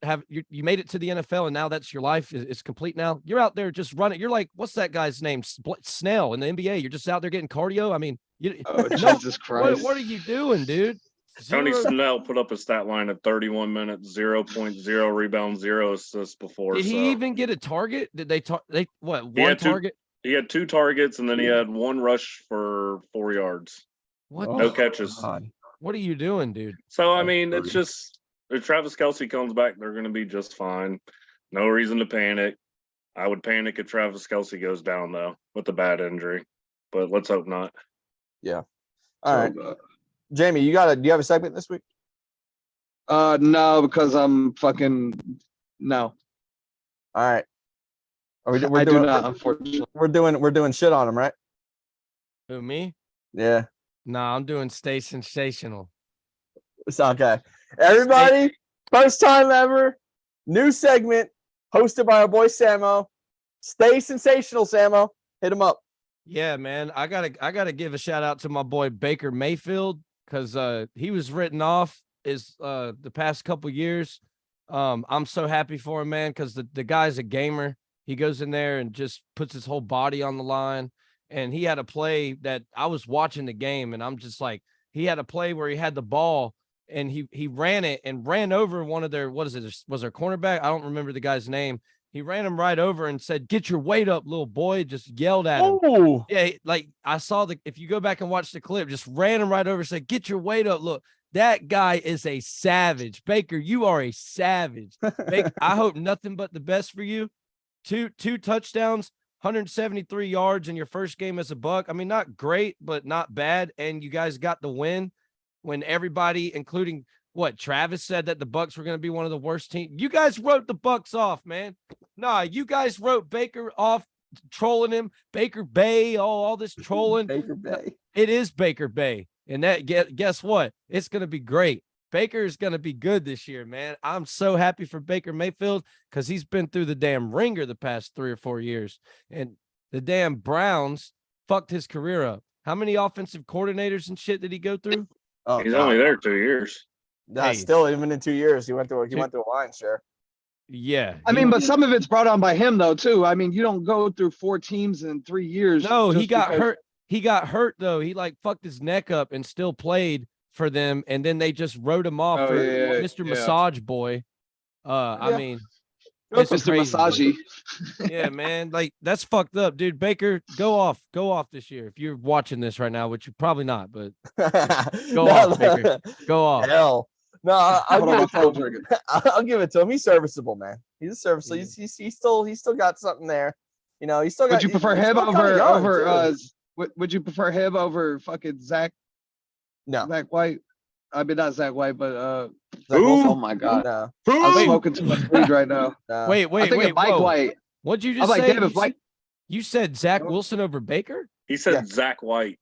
you made it to the NFL and now that's your life. It's complete now. You're out there just running. You're like, what's that guy's name? Snell in the NBA. You're just out there getting cardio. I mean, Oh, Jesus Christ. what are you doing, dude? Tony Zero- Snell put up a stat line at 31 minutes, 0.0 rebounds, 0 assists before. Did so he even get a target? Did they what He one had two- target? he had 2 targets and then he had 1 rush for 4 yards. What Oh, No catches. God. what are you doing, dude? So I mean, it's just if Travis Kelce comes back, they're going to be just fine. No reason to panic. I would panic if Travis Kelce goes down though with a bad injury, but let's hope not. All So, right, Jamie, do you have a segment this week? no, because I'm fucking no. All right. Are we, I do not, unfortunately. We're doing shit on him, right? Who, me? Yeah. Nah, I'm doing Stay Sensational. It's okay. Everybody, first time ever, new segment hosted by our boy Samo. Stay sensational, Samo. Hit him up. Yeah, man. I gotta give a shout out to my boy Baker Mayfield because he was written off the past couple years. I'm so happy for him, man, because the guy's a gamer. He goes in there and just puts his whole body on the line. And he had a play that I was watching the game, and I'm just like, he had a play where he had the ball and he ran it and ran over one of their, was their cornerback? I don't remember the guy's name. He ran him right over and said, "Get your weight up, little boy." Just yelled at him. Oh, Yeah, like I saw if you go back and watch the clip, just ran him right over and said, "Get your weight up." Look, that guy is a savage. Baker, you are a savage. Baker, I hope nothing but the best for you. Two touchdowns, 173 yards in your first game as a Buck. I mean, not great, but not bad. And you guys got the win when everybody, including Travis said that the Bucks were going to be one of the worst teams. You guys wrote the Bucks off, man. Nah, you guys wrote Baker off, trolling him. Baker Bay, all this trolling. Baker Bay. It is Baker Bay. And guess what? It's going to be great. Baker is going to be good this year, man. I'm so happy for Baker Mayfield because he's been through the damn ringer the past 3 or 4 years. And the damn Browns fucked his career up. How many offensive coordinators and shit did he go through? Oh, He's God. only there 2 years. Nah, Hey. still, even in 2 years, he went through a line share. Yeah. I mean, but some of it's brought on by him though too. I mean, you don't go through 4 teams in 3 years. No, he just got because- hurt. He got hurt though. He fucked his neck up and still played for them. And then they just wrote him off Oh, for yeah, Mr. yeah. Massage Boy. I Yeah. mean, Good it's for Mr. crazy. Massagy. Yeah, man. That's fucked up, dude. Baker, go off this year. If you're watching this right now, which you're probably not, but Go off, Baker. go off. Hell. No, I'll Hold on, my give it phone's to him. ringing. I'll give it to him. He's serviceable, man. He's a serviceable. Yeah. He's still got something there. You know, he's still got. Would you prefer he's him still kinda young, too. would you prefer him over fucking Zach No. White? I mean, not Zach White, but Zach Who? Wilson? oh my God. No. I'm Wait. smoking too much weed right now. No. Wait, I'm thinking Mike whoa. White. What'd you I'm just like, say? damn, if Mike. You said Zach Wilson over Baker? He said Yeah. Zach White.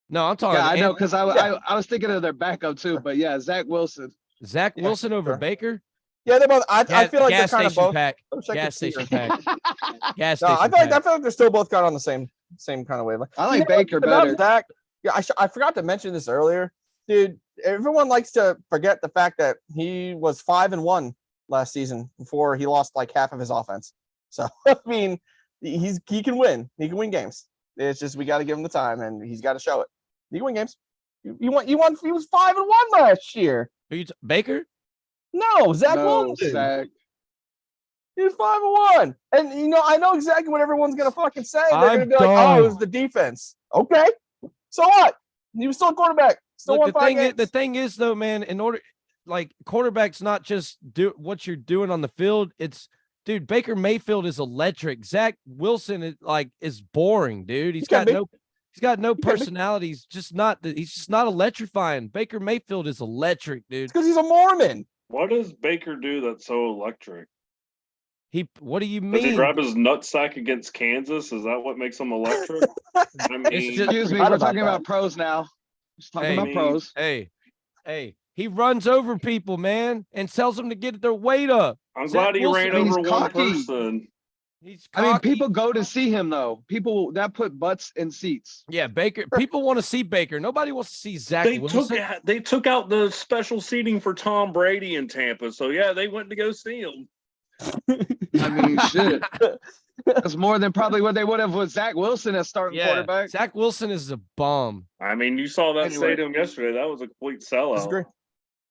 No, I'm talking Yeah, I know, Ant- because I was thinking of their backup too, but yeah, Zach Wilson. Zach Yeah, Wilson over sure. Baker? Yeah, they're both. I Gas- feel like they're gas kind of station both. pack. I wish I Gas could see station them. pack. Gas No, station I feel pack. like they're still both kind of on the same kind of wavelength. I like You know Baker what's about better. Zach? Yeah, I forgot to mention this earlier, dude. Everyone likes to forget the fact that he was 5-1 last season before he lost like half of his offense. So I mean, he can win. He can win games. It's just we got to give him the time, and he's got to show it. He can win games. He won. He was 5-1 last year. Who Baker? No, Zach No, Wilson. Zach. He was 5-1. And you know, I know exactly what everyone's gonna fucking say. They're I'm gonna be like, done. "Oh, it was the defense." Okay, so what? He was still a quarterback. Still Look, won the 5 thing games. the thing is though, man, in order quarterback's not just do what you're doing on the field. It's dude, Baker Mayfield is electric. Zach Wilson is boring, dude. He's got be. no can be. personality. He's just not electrifying. Baker Mayfield is electric, dude. It's because he's a Mormon. What does Baker do that's so electric? What do you Does he mean? grab his nutsack against Kansas? Is that what makes him electric? I mean, It's just- Excuse me, Forgot we're about talking that. about pros now. Just talking Hey, about man. pros. Hey, he runs over people, man, and tells them to get their weight up. I'm Zach glad he Wilson- ran He's over one cocky. person. He's I mean, cocky. people go to see him though. People that put butts in seats. Yeah, Baker. People want to see Baker. Nobody wants to see Zach They Wilson. took out the special seating for Tom Brady in Tampa. So yeah, they went to go see him. I mean, shit. That's more than probably what they would have with Zach Wilson as starting quarterback. Zach Wilson is a bum. I mean, you saw that Anyway. stadium yesterday. That was a complete sellout. Disagree.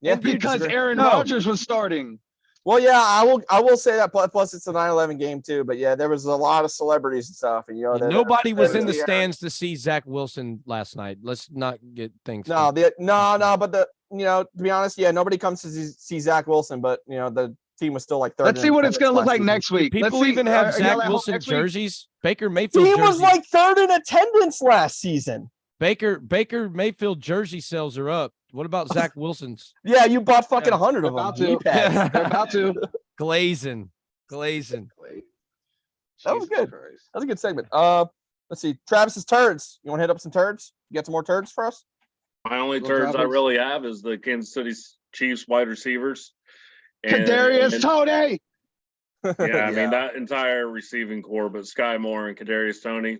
Yeah, Because disagree. Aaron No. Rodgers was starting. Well, yeah, I will say that. Plus, it's a 9/11 game too. But yeah, there was a lot of celebrities and stuff, and And nobody was in the yeah. stands to see Zach Wilson last night. Let's not get things. No, but to be honest, yeah, nobody comes to see Zach Wilson, but the team was still like third. Let's see what it's going to look like season. next week. Let's People see, even have are Zach y'all at home Wilson next week? jerseys. Baker Mayfield He jerseys. was like third in attendance last season. Baker Mayfield jersey sales are up. What about Zach Wilson's? Yeah, you bought fucking Yeah, 100 of they're them. about to. Knee pads. They're about to. Glazing. That was Jesus good. Christ. That was a good segment. Let's see. Travis's turds. You want to hit up some turds? You got some more turds for us? My only Little turds I Travis. really have is the Kansas City Chiefs wide receivers. Kadarius Toney. Yeah, I mean that entire receiving core, but Sky Moore and Kadarius Toney,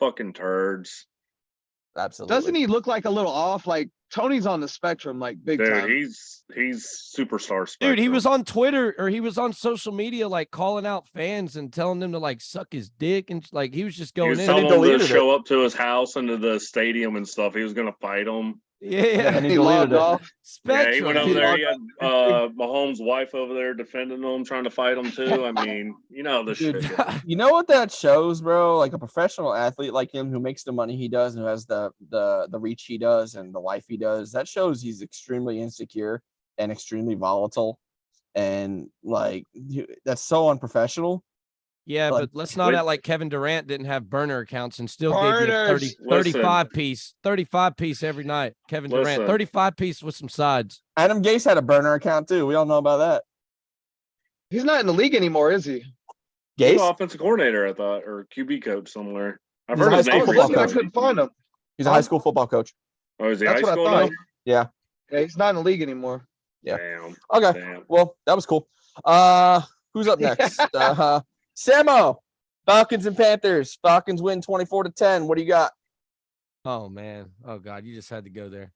fucking turds. Absolutely. Doesn't he look like a little off? Like Tony's on the spectrum, like big Dude, time. he's superstar. Dude, he spectrum. was on Twitter or he was on social media, like calling out fans and telling them to like suck his dick and like he was just He going was in. telling he them to deleted show up to his house and to the stadium and stuff. He was gonna fight them. Yeah, And he He deleted logged it. off. Yeah, he Spectrum. went over He there. logged He had Mahomes' wife over there defending him, trying to fight him too. I mean, you know the Dude, shit. goes. You know what that shows, bro? Like a professional athlete like him who makes the money he does and who has the reach he does and the life he does, that shows he's extremely insecure and extremely volatile. And like that's so unprofessional. Yeah, Like, but let's not wait. act like Kevin Durant didn't have burner accounts and still gave you a Burners. 35 piece every night. Kevin Durant, Listen. 35 piece with some sides. Adam Gase had a burner account too. We all know about that. He's not in the league anymore, is he? He's Gase? an offensive coordinator, I thought, or QB coach somewhere. I've He's heard a his high I name. school was football looking, I coach. couldn't find him. He's a high school football coach. Oh, is he That's high what I school thought. now? Yeah. Yeah, he's not in the league anymore. Yeah. Damn. Okay. Damn. Well, that was cool. Who's up next? Samo. Falcons and Panthers. Falcons win 24-10. What do you got? Oh man. Oh God, you just had to go there.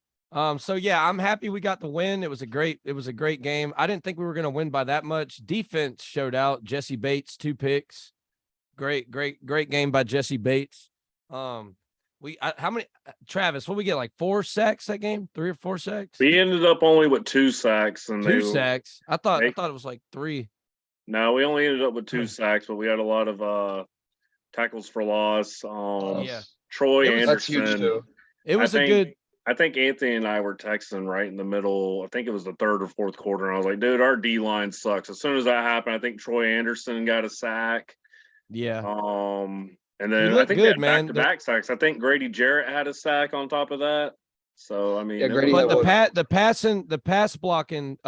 So yeah, I'm happy we got the win. It was a great game. I didn't think we were gonna win by that much. Defense showed out. Jesse Bates, 2 picks. Great game by Jesse Bates. How many Travis, what we get, like 4 sacks that game? 3 or 4 sacks? We ended up only with 2 sacks, and 2 sacks. I thought they- it was like 3. No, we only ended up with 2 sacks, but we had a lot of tackles for loss. Yeah. Troy It was- That's huge Anderson. too. It was a good I think Anthony and I were texting right in the middle. I think it was the 3rd or 4th quarter. And I was like, dude, our D line sucks. As soon as that happened, I think Troy Anderson got a sack. yeah. And then I looked think good, they had man. back-to-back sacks. I think Grady Jarrett had a sack on top of that. So I mean, Yeah, it Grady was- had But the pass blocking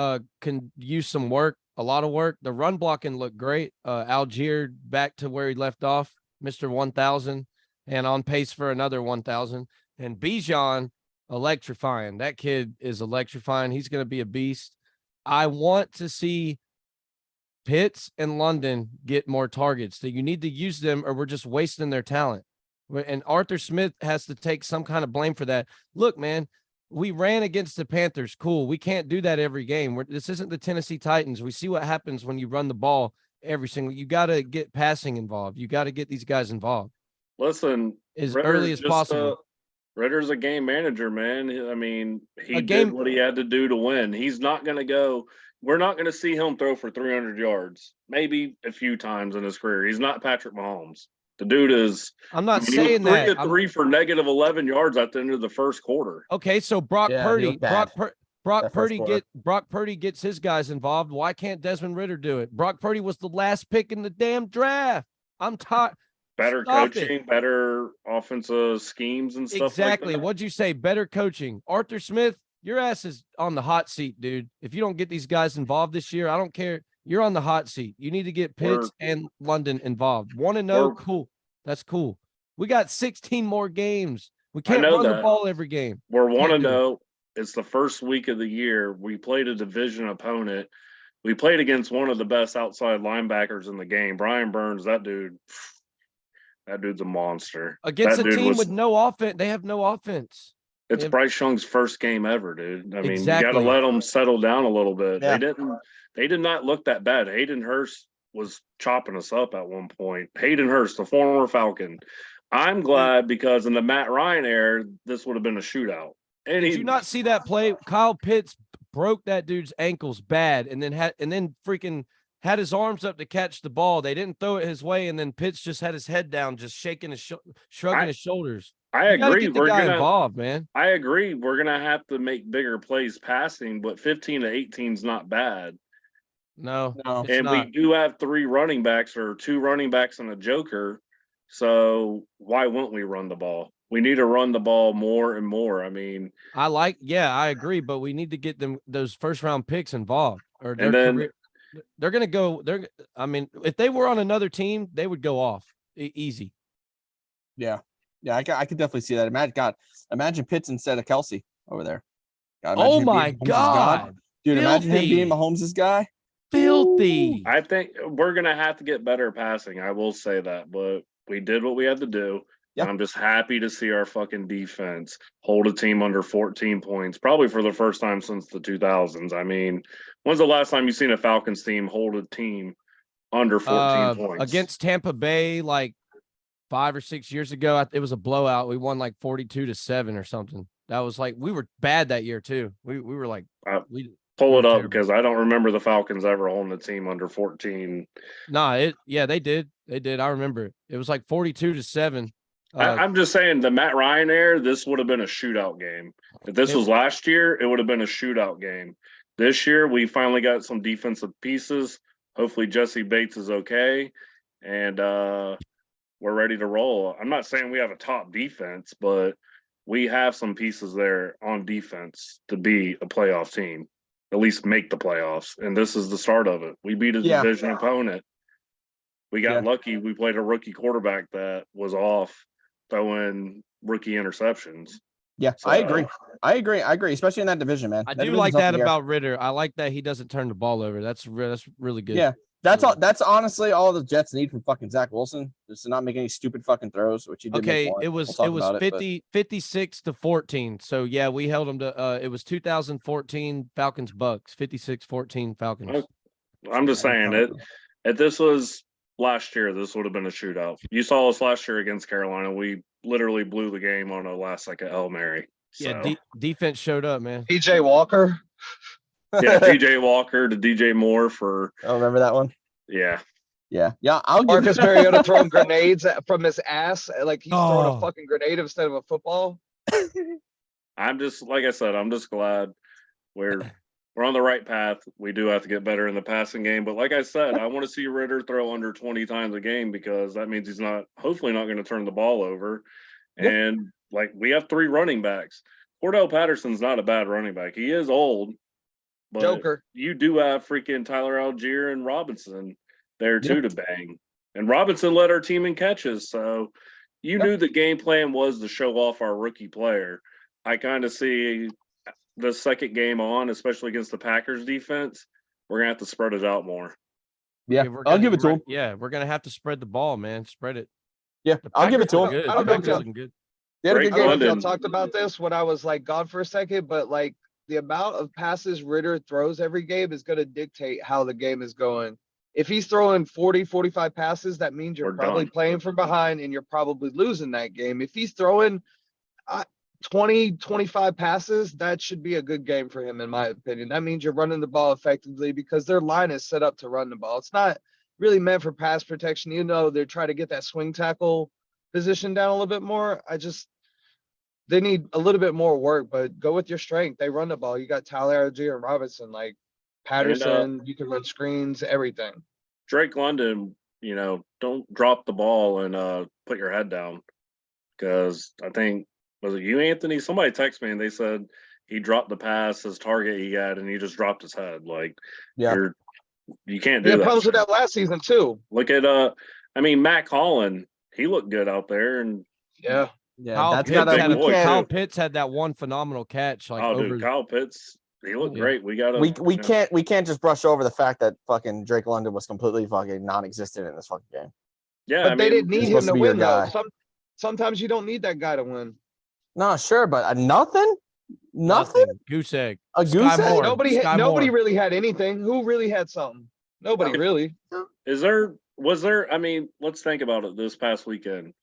can use some work, a lot of work. The run blocking looked great. Algier back to where he left off, Mr. 1000, and on pace for another 1000. And Bijan electrifying. That kid is electrifying. He's going to be a beast. I want to see Pitts and London get more targets. That you need to use them or we're just wasting their talent. And Arthur Smith has to take some kind of blame for that. Look, man, we ran against the Panthers. Cool. We can't do that every game. This isn't the Tennessee Titans. We see what happens when you run the ball every single. You got to get passing involved. You got to get these guys involved Listen, as Ritter's early as just, possible. Ritter's a game manager, man. I mean, he A did game- what he had to do to win. He's not going to go. We're not going to see him throw for 300 yards, maybe a few times in his career. He's not Patrick Mahomes. The dude is. I'm not he was saying 3 that. of 3 for negative 11 yards at the end of the first quarter. Okay, so Brock Yeah, he Purdy, looked bad Brock that first quarter. Purdy gets his guys involved. Why can't Desmond Ridder do it? Brock Purdy was the last pick in the damn draft. I'm tired. Better Stop it. coaching, better offensive schemes and stuff. Exactly. Like that. What'd you say? Better coaching. Arthur Smith, your ass is on the hot seat, dude. If you don't get these guys involved this year, I don't care. You're on the hot seat. You need to get Pitts and London involved. 1-0, We're- cool. That's cool. We got 16 more games. We can't know run the that. ball every game. We're Can't 1 do it. 0. It's the first week of the year. We played a division opponent. we played against one of the best outside linebackers in the game. Brian Burns, that dude's a monster. Against That a dude team was- with no offense. They have no offense. It's They have- Bryce Young's first game ever, dude. I mean, you got to Exactly. let them settle down a little bit. Yeah. They did not look that bad. Hayden Hurst was chopping us up at one point. Hayden Hurst, the former Falcon. I'm glad because in the Matt Ryan era, this would have been a shootout. And Did you not see that play? Kyle Pitts broke that dude's ankles bad, and then freaking had his arms up to catch the ball. They didn't throw it his way, and then Pitts just had his head down, just shaking shrugging his shoulders. I You gotta agree. get the guy involved, man. I agree. We're gonna have to make bigger plays passing, but 15 to 18 is not bad. No, No. it's And not. we do have 3 running backs or 2 running backs and a joker. So why won't we run the ball? We need to run the ball more and more. I mean, I agree, but we need to get those first round picks involved, or their And then- career. They're gonna go. I mean, if they were on another team, they would go off easy. Yeah, I could definitely see that. Imagine Pitts instead of Kelsey over there. God, imagine Oh him my being Mahomes' guy. God, Dude! Imagine him being Filthy. Mahomes' guy. filthy. I think we're gonna have to get better passing. I will say that, but we did what we had to do. Yeah. I'm just happy to see our fucking defense hold a team under 14 points, probably for the first time since the 2000s. I mean, when's the last time you've seen a Falcons team hold a team under 14 points? Against Tampa Bay, like 5 or 6 years ago, it was a blowout. We won like 42-7 or something. That was like, we were bad that year too. We were like, Pull it We're up terrible. because I don't remember the Falcons ever holding a team under 14. they did. I remember it. It was like 42-7. I'm just saying the Matt Ryan era, this would have been a shootout game. If this It- was last year, it would have been a shootout game. This year, we finally got some defensive pieces. Hopefully, Jesse Bates is okay, and we're ready to roll. I'm not saying we have a top defense, but we have some pieces there on defense to be a playoff team, at least make the playoffs. And this is the start of it. We beat a Yeah. division opponent. We got lucky. We played a rookie quarterback that was off throwing rookie interceptions. Yeah, So- I agree. Especially in that division, man. I That do division's like up in that the air. about Ritter. I like that he doesn't turn the ball over. That's really good. Yeah, that's all. That's honestly all the Jets need from fucking Zach Wilson, just to not make any stupid fucking throws, which he did. Okay, make one. it was We'll talk about 56-14. So yeah, we held them to it was 2014 Falcons Bucks, 56-14 Falcons. Okay. I'm just saying it. If this was last year, this would have been a shootout. You saw us last year against Carolina. We literally blew the game on a last second Hail Mary. So, Yeah, defense showed up, man. PJ Walker. yeah, DJ Walker to DJ Moore for Oh, remember that one? yeah. Yeah. I'll give Marcus Mariota throwing grenades from his ass. Like he's throwing Oh. a fucking grenade instead of a football. I'm just like I said, I'm just glad we're on the right path. We do have to get better in the passing game, but like I said, I want to see Ritter throw under 20 times a game because that means he's hopefully not going to turn the ball over. Yeah. And like we have 3 running backs. Cordell Patterson's not a bad running back. He is old, but Joker. you do have freaking Tyler Algier and Robinson there too to bang. And Robinson led our team in catches, so you knew the game plan was to show off our rookie player. I kind of see the second game on, especially against the Packers defense, we're gonna have to spread it out more. Yeah, we're I'll gonna- give it to him. Yeah, we're gonna have to spread the ball, man. Spread it. Yeah, The I'll give it Packers to look him. good. I The don't know, Packers Joe. looking good. They had a Drake good I don't game. know if y'all London. talked about this when I was like gone for a second, but like the amount of passes Ritter throws every game is going to dictate how the game is going. If he's throwing 40, 45 passes, that means you're We're probably done. playing from behind and you're probably losing that game. If he's throwing 20, 25 passes, that should be a good game for him, in my opinion. That means you're running the ball effectively because their line is set up to run the ball. It's not really meant for pass protection. You know, they're trying to get that swing tackle position down a little bit more. They need a little bit more work, but go with your strength. They run the ball. You got Tyler Algier and Robinson, like Patterson, you can run screens, everything. Drake London, don't drop the ball and put your head down. Because I think, was it you, Anthony? Somebody texted me and they said he dropped the pass, his target he had, and he just dropped his head. Like, Yeah. you can't They do had that. problems with that last season too. Look at Matt Collin, he looked good out there, and Yeah. Yeah, Kyle that's Pitts got big had to. a- boy, Kyle too. Pitts had that one phenomenal catch. Like oh, over. dude, Kyle Pitts He looked Yeah. great. We got we can't just brush over the fact that fucking Drake London was completely fucking non-existent in this fucking game. Yeah, But they didn't he's need supposed him to to be your win though. guy. Sometimes you don't need that guy to win. No, sure, but nothing. Goose egg. A Sky goose egg? Moore. Nobody Sky nobody Moore. really had anything. Who really had something? Nobody really. was there, I mean, let's think about it this past weekend.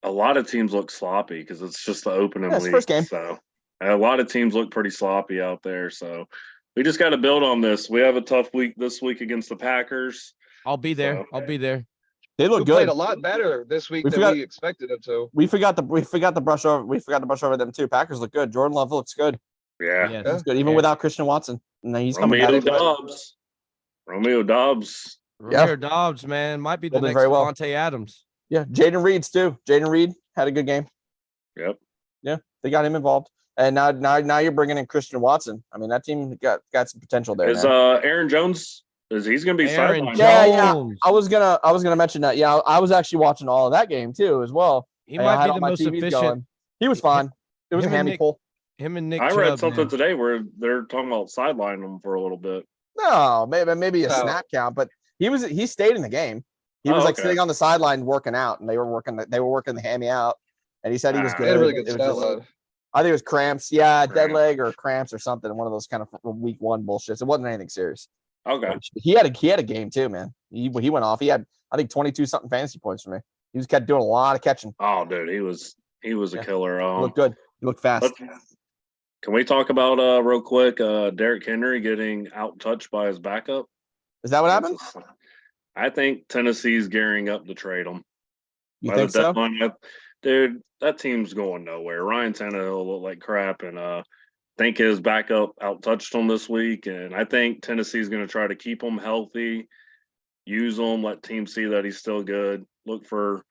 A lot of teams look sloppy because it's just the opening Yeah, it's week. first game. So a lot of teams look pretty sloppy out there. So we just got to build on this. We have a tough week this week against the Packers. I'll be there. So- I'll be there. They look Who good. played a lot better this week than we expected them to. We forgot to brush over them too. Packers look good. Jordan Love looks good. Yeah. Yes. He's good, even Yeah. without Christian Watson. And then he's coming Romeo back. Dobbs. Romeo Dobbs. Romeo Dobbs, man, might be the Holding next very well. Devontae Adams. Yeah, Jaden Reed's too. Jaden Reed had a good game. Yep. Yeah, they got him involved. And now you're bringing in Christian Watson. I mean, that team got some potential there. Is man. Aaron Jones? He's going to be Aaron sidelined? Yeah. Jones. I was gonna mention that. Yeah, I was actually watching all of that game too as well. He And I might had be all the my most TVs efficient. going. He was fine. It was a him and hammy Nick- pull. Him and Nick I Chubb, read something man. today where they're talking about sidelining him for a little bit. No, maybe a No. snap count, but he stayed in the game. He Oh, was like okay. sitting on the sideline working out, and they were working the hammy out, and he said he was Ah. good. They had a really good It was stat just- line. I think it was cramps. Yeah, dead Cramps. leg or cramps or something. One of those kind of week one bullshits. It wasn't anything serious. Okay. He had a game too, man. He went off. He had I think 22 something fantasy points for me. He was kept doing a lot of catching. Oh, dude, he was a Yeah. killer. He looked good. He looked fast. Can we talk about real quick Derrick Henry getting out touched by his backup? Is that what happened? I think Tennessee's gearing up to trade him. You By think the so? deadline, dude, that team's going nowhere. Ryan Tannehill looked like crap, and think his backup out touched him this week. And I think Tennessee's going to try to keep him healthy, use him, let teams see that he's still good. Look for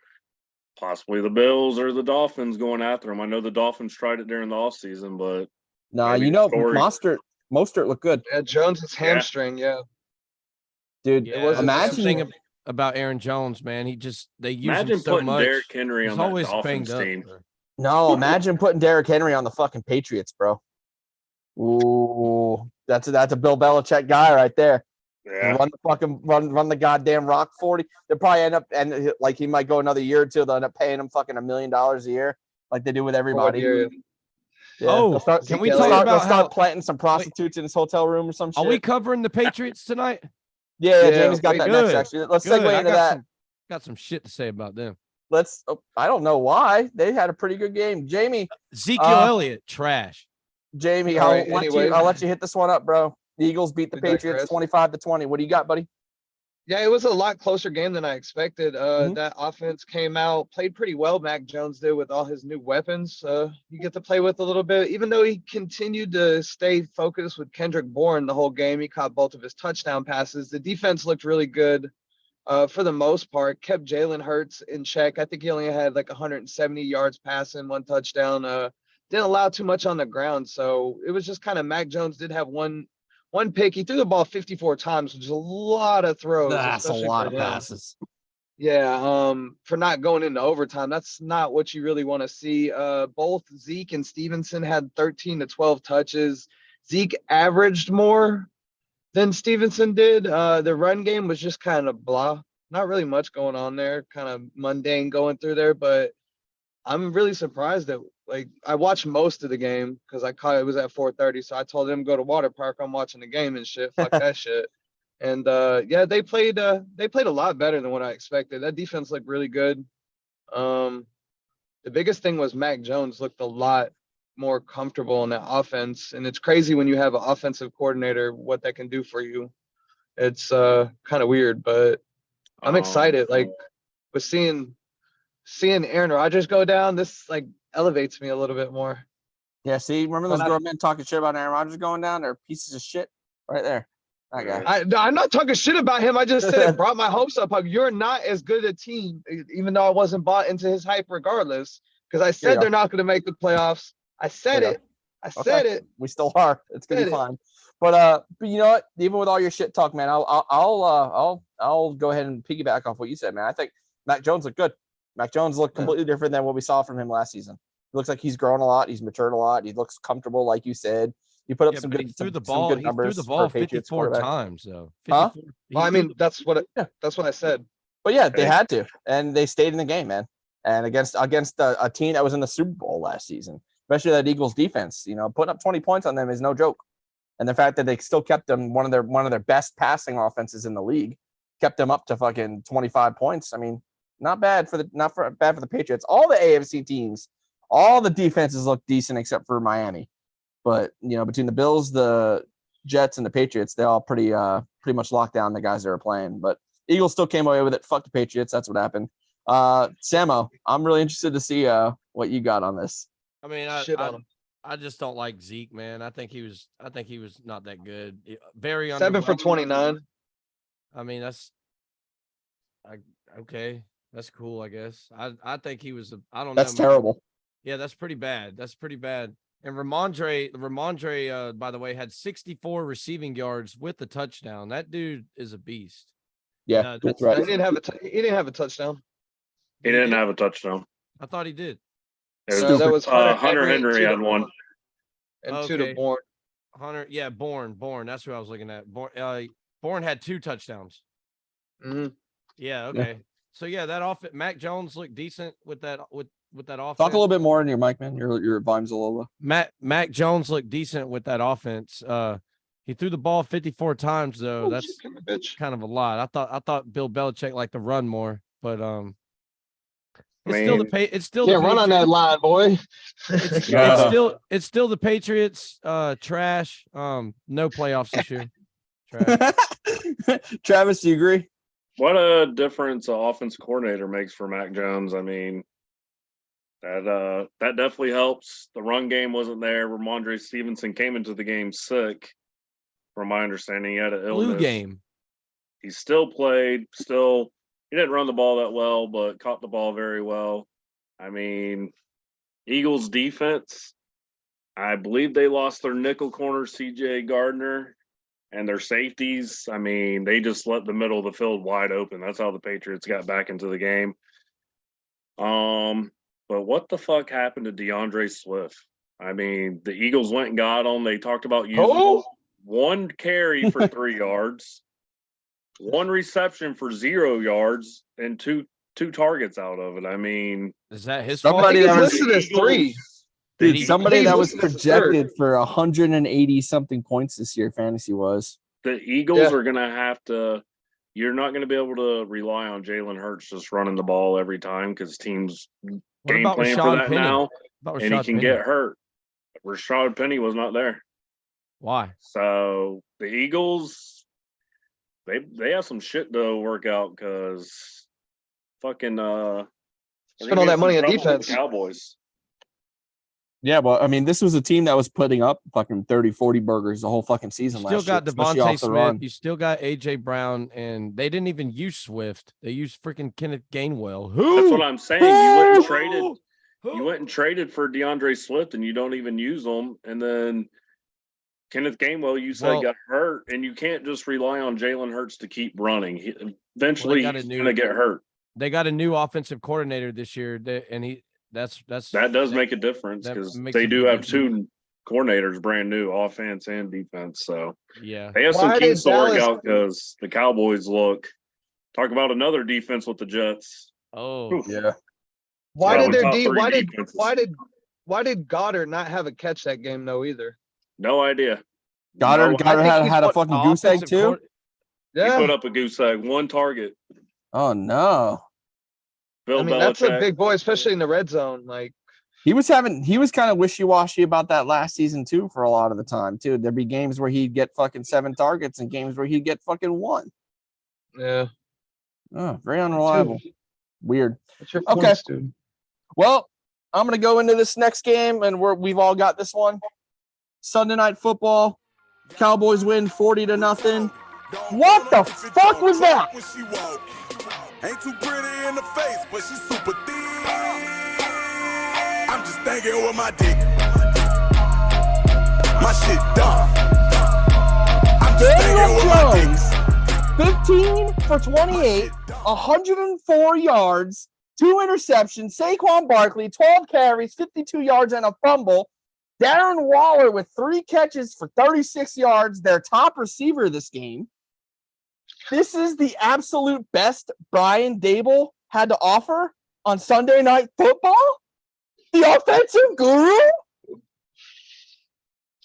possibly the Bills or the Dolphins going after him. I know the Dolphins tried it during the offseason, but No, maybe you know, Story- Mostert looked good, Yeah, Jones' hamstring. Yeah. dude. Yeah, wasn't that's the imagine thing about Aaron Jones, man. They use imagine him so putting much. Derrick Henry He's on that always Dolphins banged up. team. No, imagine putting Derrick Henry on the fucking Patriots, bro. Ooh, that's a Bill Belichick guy right there. Yeah. Run the goddamn rock 40. They'll probably end up and like he might go another year or two. They'll end up paying him fucking $1 million a year, like they do with everybody. Yeah. Yeah, Oh, they'll start, can we they'll talk start, about they'll start how- planting some prostitutes in his hotel room or some shit? Are we covering the Patriots tonight? Yeah, Yeah, Jamie's got that next. good, Actually, let's Good. segue I into got that. got some shit to say about them. I don't know why they had a pretty good game. Jamie, Ezekiel Elliott, trash. Jamie, All I'll right, let anyway. I'll let you hit this one up, bro. The Eagles beat the We Patriots digress. 25-20. What do you got, buddy? Yeah, it was a lot closer game than I expected. Mhm. That offense came out, played pretty well. Mac Jones did with all his new weapons. You get to play with a little bit, even though he continued to stay focused with Kendrick Bourne the whole game. He caught both of his touchdown passes. The defense looked really good for the most part. Kept Jalen Hurts in check. I think he only had like 170 yards passing, 1 touchdown. Didn't allow too much on the ground. So it was just kind of Mac Jones did have one pick. He threw the ball 54 times, which is a lot of throws. That's a especially lot for of him. passes. Yeah, for not going into overtime. That's not what you really want to see. Both Zeke and Stevenson had 13 to 12 touches. Zeke averaged more than Stevenson did. The run game was just kind of blah. Not really much going on there, kind of mundane going through there, but I'm really surprised that like I watched most of the game because I caught it was at 4:30. So I told them go to water park. I'm watching the game and shit. Fuck that shit. And yeah, they played a lot better than what I expected. That defense looked really good. The biggest thing was Mac Jones looked a lot more comfortable in that offense. And it's crazy when you have an offensive coordinator, what that can do for you. It's kind of weird, but I'm excited. Like with seeing Aaron Rodgers go down, this like elevates me a little bit more. Yeah, see, remember those But I- grown men talking shit about Aaron Rodgers going down? They're pieces of shit right there. That guy. I'm not talking shit about him. I just said it brought my hopes up. Like, you're not as good a team, even though I wasn't bought into his hype regardless. Because I Here you said go. they're not going to make the playoffs. I said Here you it. I said it. We still are. It's gonna be Did it. fine. But you know what? Even with all your shit talk, man, I'll go ahead and piggyback off what you said, man. I think Mac Jones looked good. Mac Jones looked completely different than what we saw from him last season. He looks like he's grown a lot. He's matured a lot. He looks comfortable, like you said. He put up Yeah, some but good he threw the some ball. good He threw numbers the for ball Patriots 54 quarterback. times though. Huh? 54 Well, I mean, that's what I said. But yeah, they Hey. had to, and they stayed in the game, man. And against a team that was in the Super Bowl last season, especially that Eagles defense, putting up 20 points on them is no joke. And the fact that they still kept them one of their best passing offenses in the league, kept them up to fucking 25 points. I mean, not bad for the Patriots. All the AFC teams, all the defenses look decent except for Miami. But between the Bills, the Jets, and the Patriots, they all pretty much locked down the guys that were playing. But Eagles still came away with it. Fuck the Patriots. That's what happened. Samo, I'm really interested to see what you got on this. I mean, Shit on him. I just don't like Zeke, man. I think he was not that good. Very 7 for underwhelming. 29. I mean, okay. That's cool, I guess. I think he was. I don't know. That's terrible. Yeah, that's pretty bad. That's pretty bad. And Ramondre, by the way, had 64 receiving yards with the touchdown. That dude is a beast. Yeah, that's right. He didn't have a touchdown. He didn't have a touchdown. I thought he did. No, that was Hunter Henry had one. And 2 to Bourne. Hunter, yeah, Bourne. That's who I was looking at. Bourne had 2 touchdowns. Mm-hmm. Yeah, okay. So yeah, that offense. Mac Jones looked decent with that offense. Talk a little bit more in your mic, man. Your volume's a little low. Mac Jones looked decent with that offense. He threw the ball 54 times though. That's kind of a lot. I thought Bill Belichick liked to run more, but it's still Can't run on that line, boy. it's still the Patriots. Trash. No playoffs this year. Trash. Travis, do you agree? What a difference an offensive coordinator makes for Mac Jones. I mean, that definitely helps. The run game wasn't there. Ramondre Stevenson came into the game sick, from my understanding. He had an illness. Blue game. He still played. He didn't run the ball that well, but caught the ball very well. I mean, Eagles defense, I believe they lost their nickel corner, C.J. Gardner, and their safeties. I mean, they just let the middle of the field wide open. That's how the Patriots got back into the game. But what the fuck happened to DeAndre Swift? I mean, the Eagles went and got him. They talked about using one carry for 3 yards, 1 reception for 0 yards, and two targets out of it. I mean, is that his somebody fault? that was listed as 3? Dude, somebody that was listed as projected for 180 something points this year, fantasy was. The Eagles are going to have to. You're not going to be able to rely on Jalen Hurts just running the ball every time because teams game plan for that now, and he can get hurt. Rashad Penny was not there. Why? So the Eagles, they have some shit to work out because fucking spend all that money on defense. Cowboys. Yeah, well, I mean, this was a team that was putting up fucking 30, 40 burgers the whole fucking season You still last year. got especially Devontae off the Smith. run. You still got AJ Brown, and they didn't even use Swift. They used freaking Kenneth Gainwell. Who? That's what I'm saying. You went and traded for DeAndre Swift, and you don't even use them. And then Kenneth Gainwell, you said got hurt, and you can't just rely on Jalen Hurts to keep running. Eventually, he's going to get hurt. They got a new offensive coordinator this year, and that does make a difference because they do have 2 coordinators, brand new, offense and defense. So yeah, they have some keys to work out because the Cowboys talk about another defense with the Jets. Oh yeah. Why did Goddard not have a catch that game though either? No idea. Goddard had a fucking goose egg too. He put up a goose egg, 1 target. Oh no. Bill Belichick. That's a big boy, especially in the red zone. Like he was kind of wishy-washy about that last season too for a lot of the time too. There'd be games where he'd get fucking 7 targets and games where he'd get fucking 1. Yeah. Oh, very unreliable. Weird. Okay. Dude? Well, I'm gonna go into this next game, and we've all got this one. Sunday Night Football. Cowboys win 40-0. What the fuck was that? Ain't too pretty in the face, but she's super thick. I'm just thinking with my dick. My shit done. I'm just thinking with my dick. 15 for 28, 104 yards, 2 interceptions. Saquon Barkley, 12 carries, 52 yards, and a fumble. Darren Waller with 3 catches for 36 yards, their top receiver this game. This is the absolute best Brian Dable had to offer on Sunday Night Football? The offensive guru?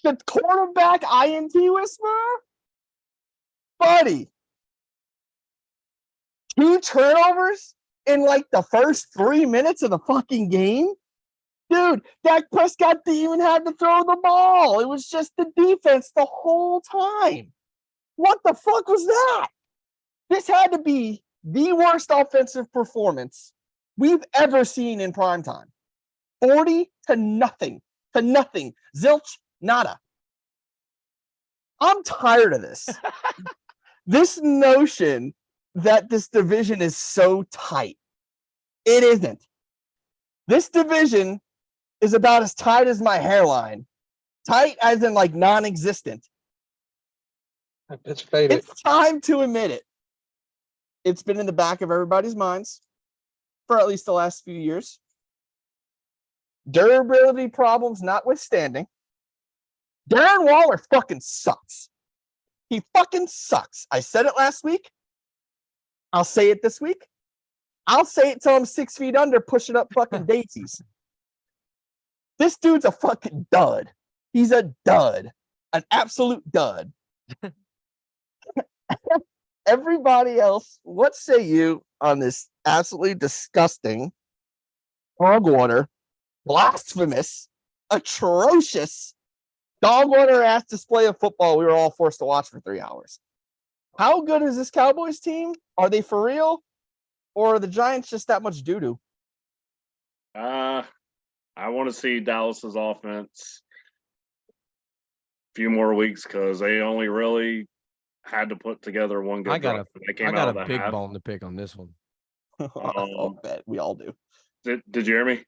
The quarterback INT whisperer? Buddy. 2 turnovers in like the first 3 minutes of the fucking game? Dude, Dak Prescott didn't even have to throw the ball. It was just the defense the whole time. What the fuck was that? This had to be the worst offensive performance we've ever seen in primetime. 40 to nothing. Zilch, nada. I'm tired of this. This notion that this division is so tight. It isn't. This division is about as tight as my hairline. Tight as in like non-existent. It's faded. It's time to admit it. It's been in the back of everybody's minds for at least the last few years. Durability problems notwithstanding, Darren Waller fucking sucks. He fucking sucks. I said it last week. I'll say it this week. I'll say it till I'm 6 feet under, pushing up fucking daisies. This dude's a fucking dud. He's a dud. An absolute dud. Everybody else, what say you on this absolutely disgusting, dog water, blasphemous, atrocious, dog water ass display of football we were all forced to watch for 3 hours? How good is this Cowboys team? Are they for real? Or are the Giants just that much doo-doo? I want to see Dallas's offense a few more weeks because they only really had to put together one good I got a big half. bone to pick on this one. I'll bet we all do. Did you hear me?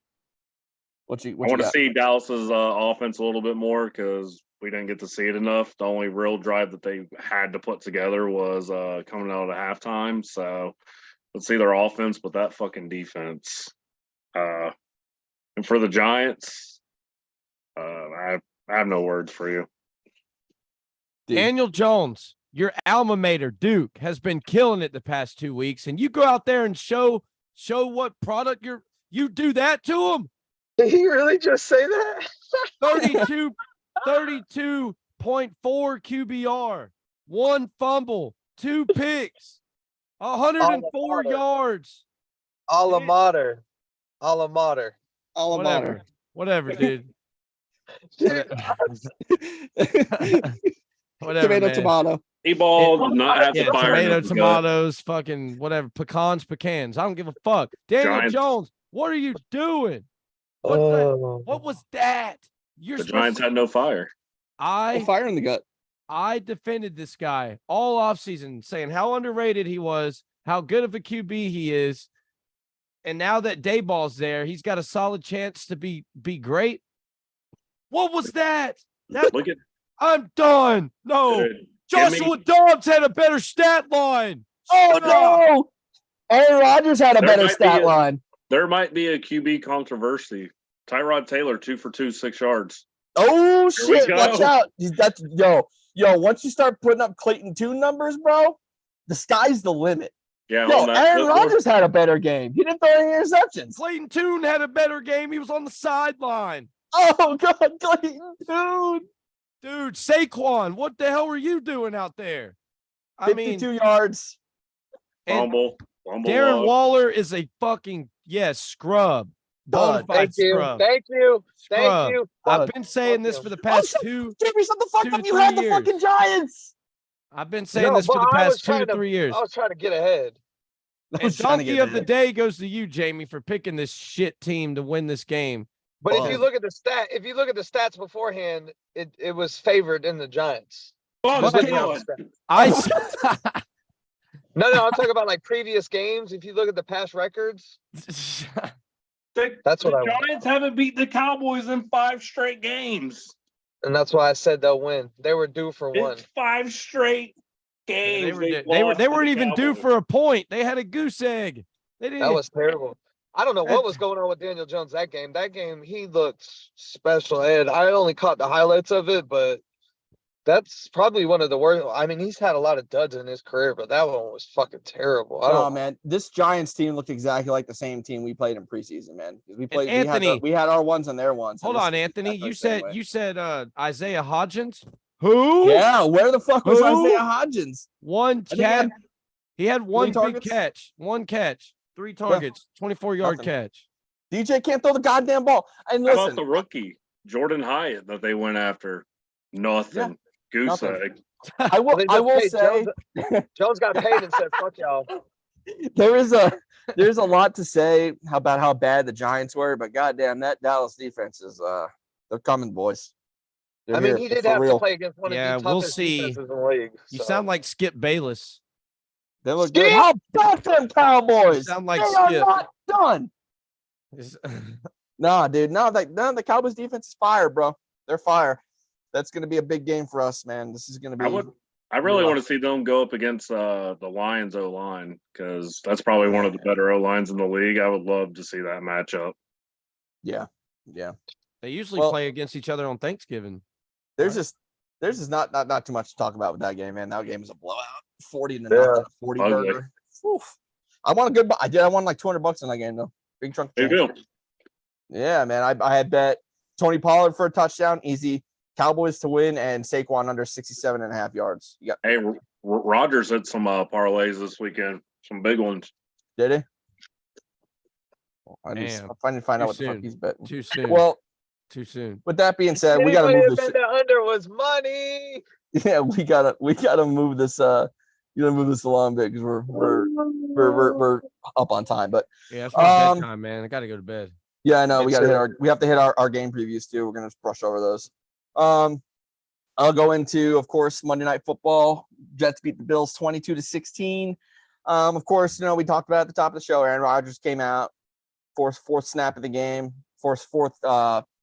What I you want to got? see Dallas's offense a little bit more because we didn't get to see it enough. The only real drive that they had to put together was coming out of halftime. So let's see their offense, but that fucking defense. And for the Giants, I have no words for you. Dude. Daniel Jones, your alma mater, Duke, has been killing it the past 2 weeks, and you go out there and show what product you do that to him. Did he really just say that? 32.4 QBR, 1 fumble, 2 picks, 104 yards. Alma mater. Alma mater. Whatever, dude. Whatever, Tomato, man. tomato. D-ball did not have Yeah, the fire. tomato, in his gut. tomatoes, fucking whatever, pecans. I don't give a fuck. Daniel Giants. Jones, what are you doing? What was that? You're The supposed Giants to, had no fire. Fire in the gut. I defended this guy all offseason, saying how underrated he was, how good of a QB he is. And now that Dayball's there, he's got a solid chance to be great. What was that? Look at I'm done. No. dude, Joshua Dobbs had a better stat line. Oh no! Aaron Rodgers had a There better might stat be a- line. there might be a QB controversy. Tyrod Taylor 2 for 2, 6 yards. Oh Here we shit! go. Watch out! That's yo. Once you start putting up Clayton Tune numbers, bro, the sky's the limit. Yeah, Yo, on that. Aaron Rodgers had a better game. He didn't throw any interceptions. Clayton Tune had a better game. He was on the sideline. Oh god, Clayton Tune. Dude, Saquon, what the hell were you doing out there? I 52 mean, yards. and Fumble Darren loss. Waller is a fucking scrub. Dud. Bonafide scrub. Thank you. Scrub. Thank you. I've been saying this for the past Jimmy, shut the fuck 2 up. to You had 3 the fucking years. Giants. I've been saying No, this for but the I was past 2 trying to 3 years. I was trying to get ahead. I And was trying to donkey get of the it. day goes to you, Jamie, for picking this shit team to win this game. But if you Well- look at the stats beforehand, it was favored in the Giants. Oh, But- Looking at the stats. I No, I'm talking about like previous games. If you look at the past records, That's what I the want. Giants haven't beat the Cowboys in 5 straight games. and that's why I said they'll win. They were due for one. It's 5 straight games. they weren't even due for a point. They had a goose egg. They didn't. That was terrible. I don't know what was going on with Daniel Jones that game. That game, he looked special. And I only caught the highlights of it, but that's probably one of the worst. I mean, he's had a lot of duds in his career, but that one was fucking terrible. Oh man, this Giants team looked exactly like the same team we played in preseason, man. We played. Anthony, we had our ones and their ones. Hold on, Anthony. You said Isaiah Hodgins. Who? Yeah, where the fuck was Who? Isaiah Hodgins? One catch. He had one big targets? catch. One catch. 3 targets. 24-yard Nothing. catch. DJ can't throw the goddamn ball. And How about listen, the rookie, Jordan Hyatt, that they went after? Nothing. Goose nothing. egg. I will say Jones got paid and said, "Fuck y'all." there's a lot to say about how bad the Giants were, but goddamn, that Dallas defense is they're coming, boys. They're I mean, here. he They're did for have real. to play against one of Yeah, the we'll toughest see. defenses in the league. You so. sound like Skip Bayless. They look Skip! good. How about them Cowboys? You sound like they are Skip. not done. Nah, dude. No, the Cowboys defense is fire, bro. They're fire. That's gonna be a big game for us, man. This is gonna be. I really want to see them go up against the Lions O line, because that's probably one of the better O lines in the league. I would love to see that matchup. Yeah. They usually Well- play against each other on Thanksgiving. There's just not too much to talk about with that game, man. That game was a blowout. 40 to Yeah. nothing. 40 Ugly. burger. Oof. I won a good. I won like $200 in that game though. Big chunk. Of There you change. go. Yeah, man. I had bet Tony Pollard for a touchdown, easy. Cowboys to win, and Saquon under 67.5 yards. You got Hey, Rogers had some parlays this weekend, some big ones. did he? I need Damn. to find out Too what the fuck soon. he's betting. Too soon. Well, Too soon. with that being said, we gotta Anybody move that this. bet the under was money. Yeah, we gotta move this. You gotta move this along a bit because we're up on time. But Yeah, it's my bedtime, man. I got to go to bed. yeah, I know Me we gotta too. we have to hit our game previews too. We're gonna just brush over those. I'll go into, of course, Monday Night Football. Jets beat the Bills 22-16. Of course, we talked about at the top of the show. Aaron Rodgers came out, fourth snap of the game, fourth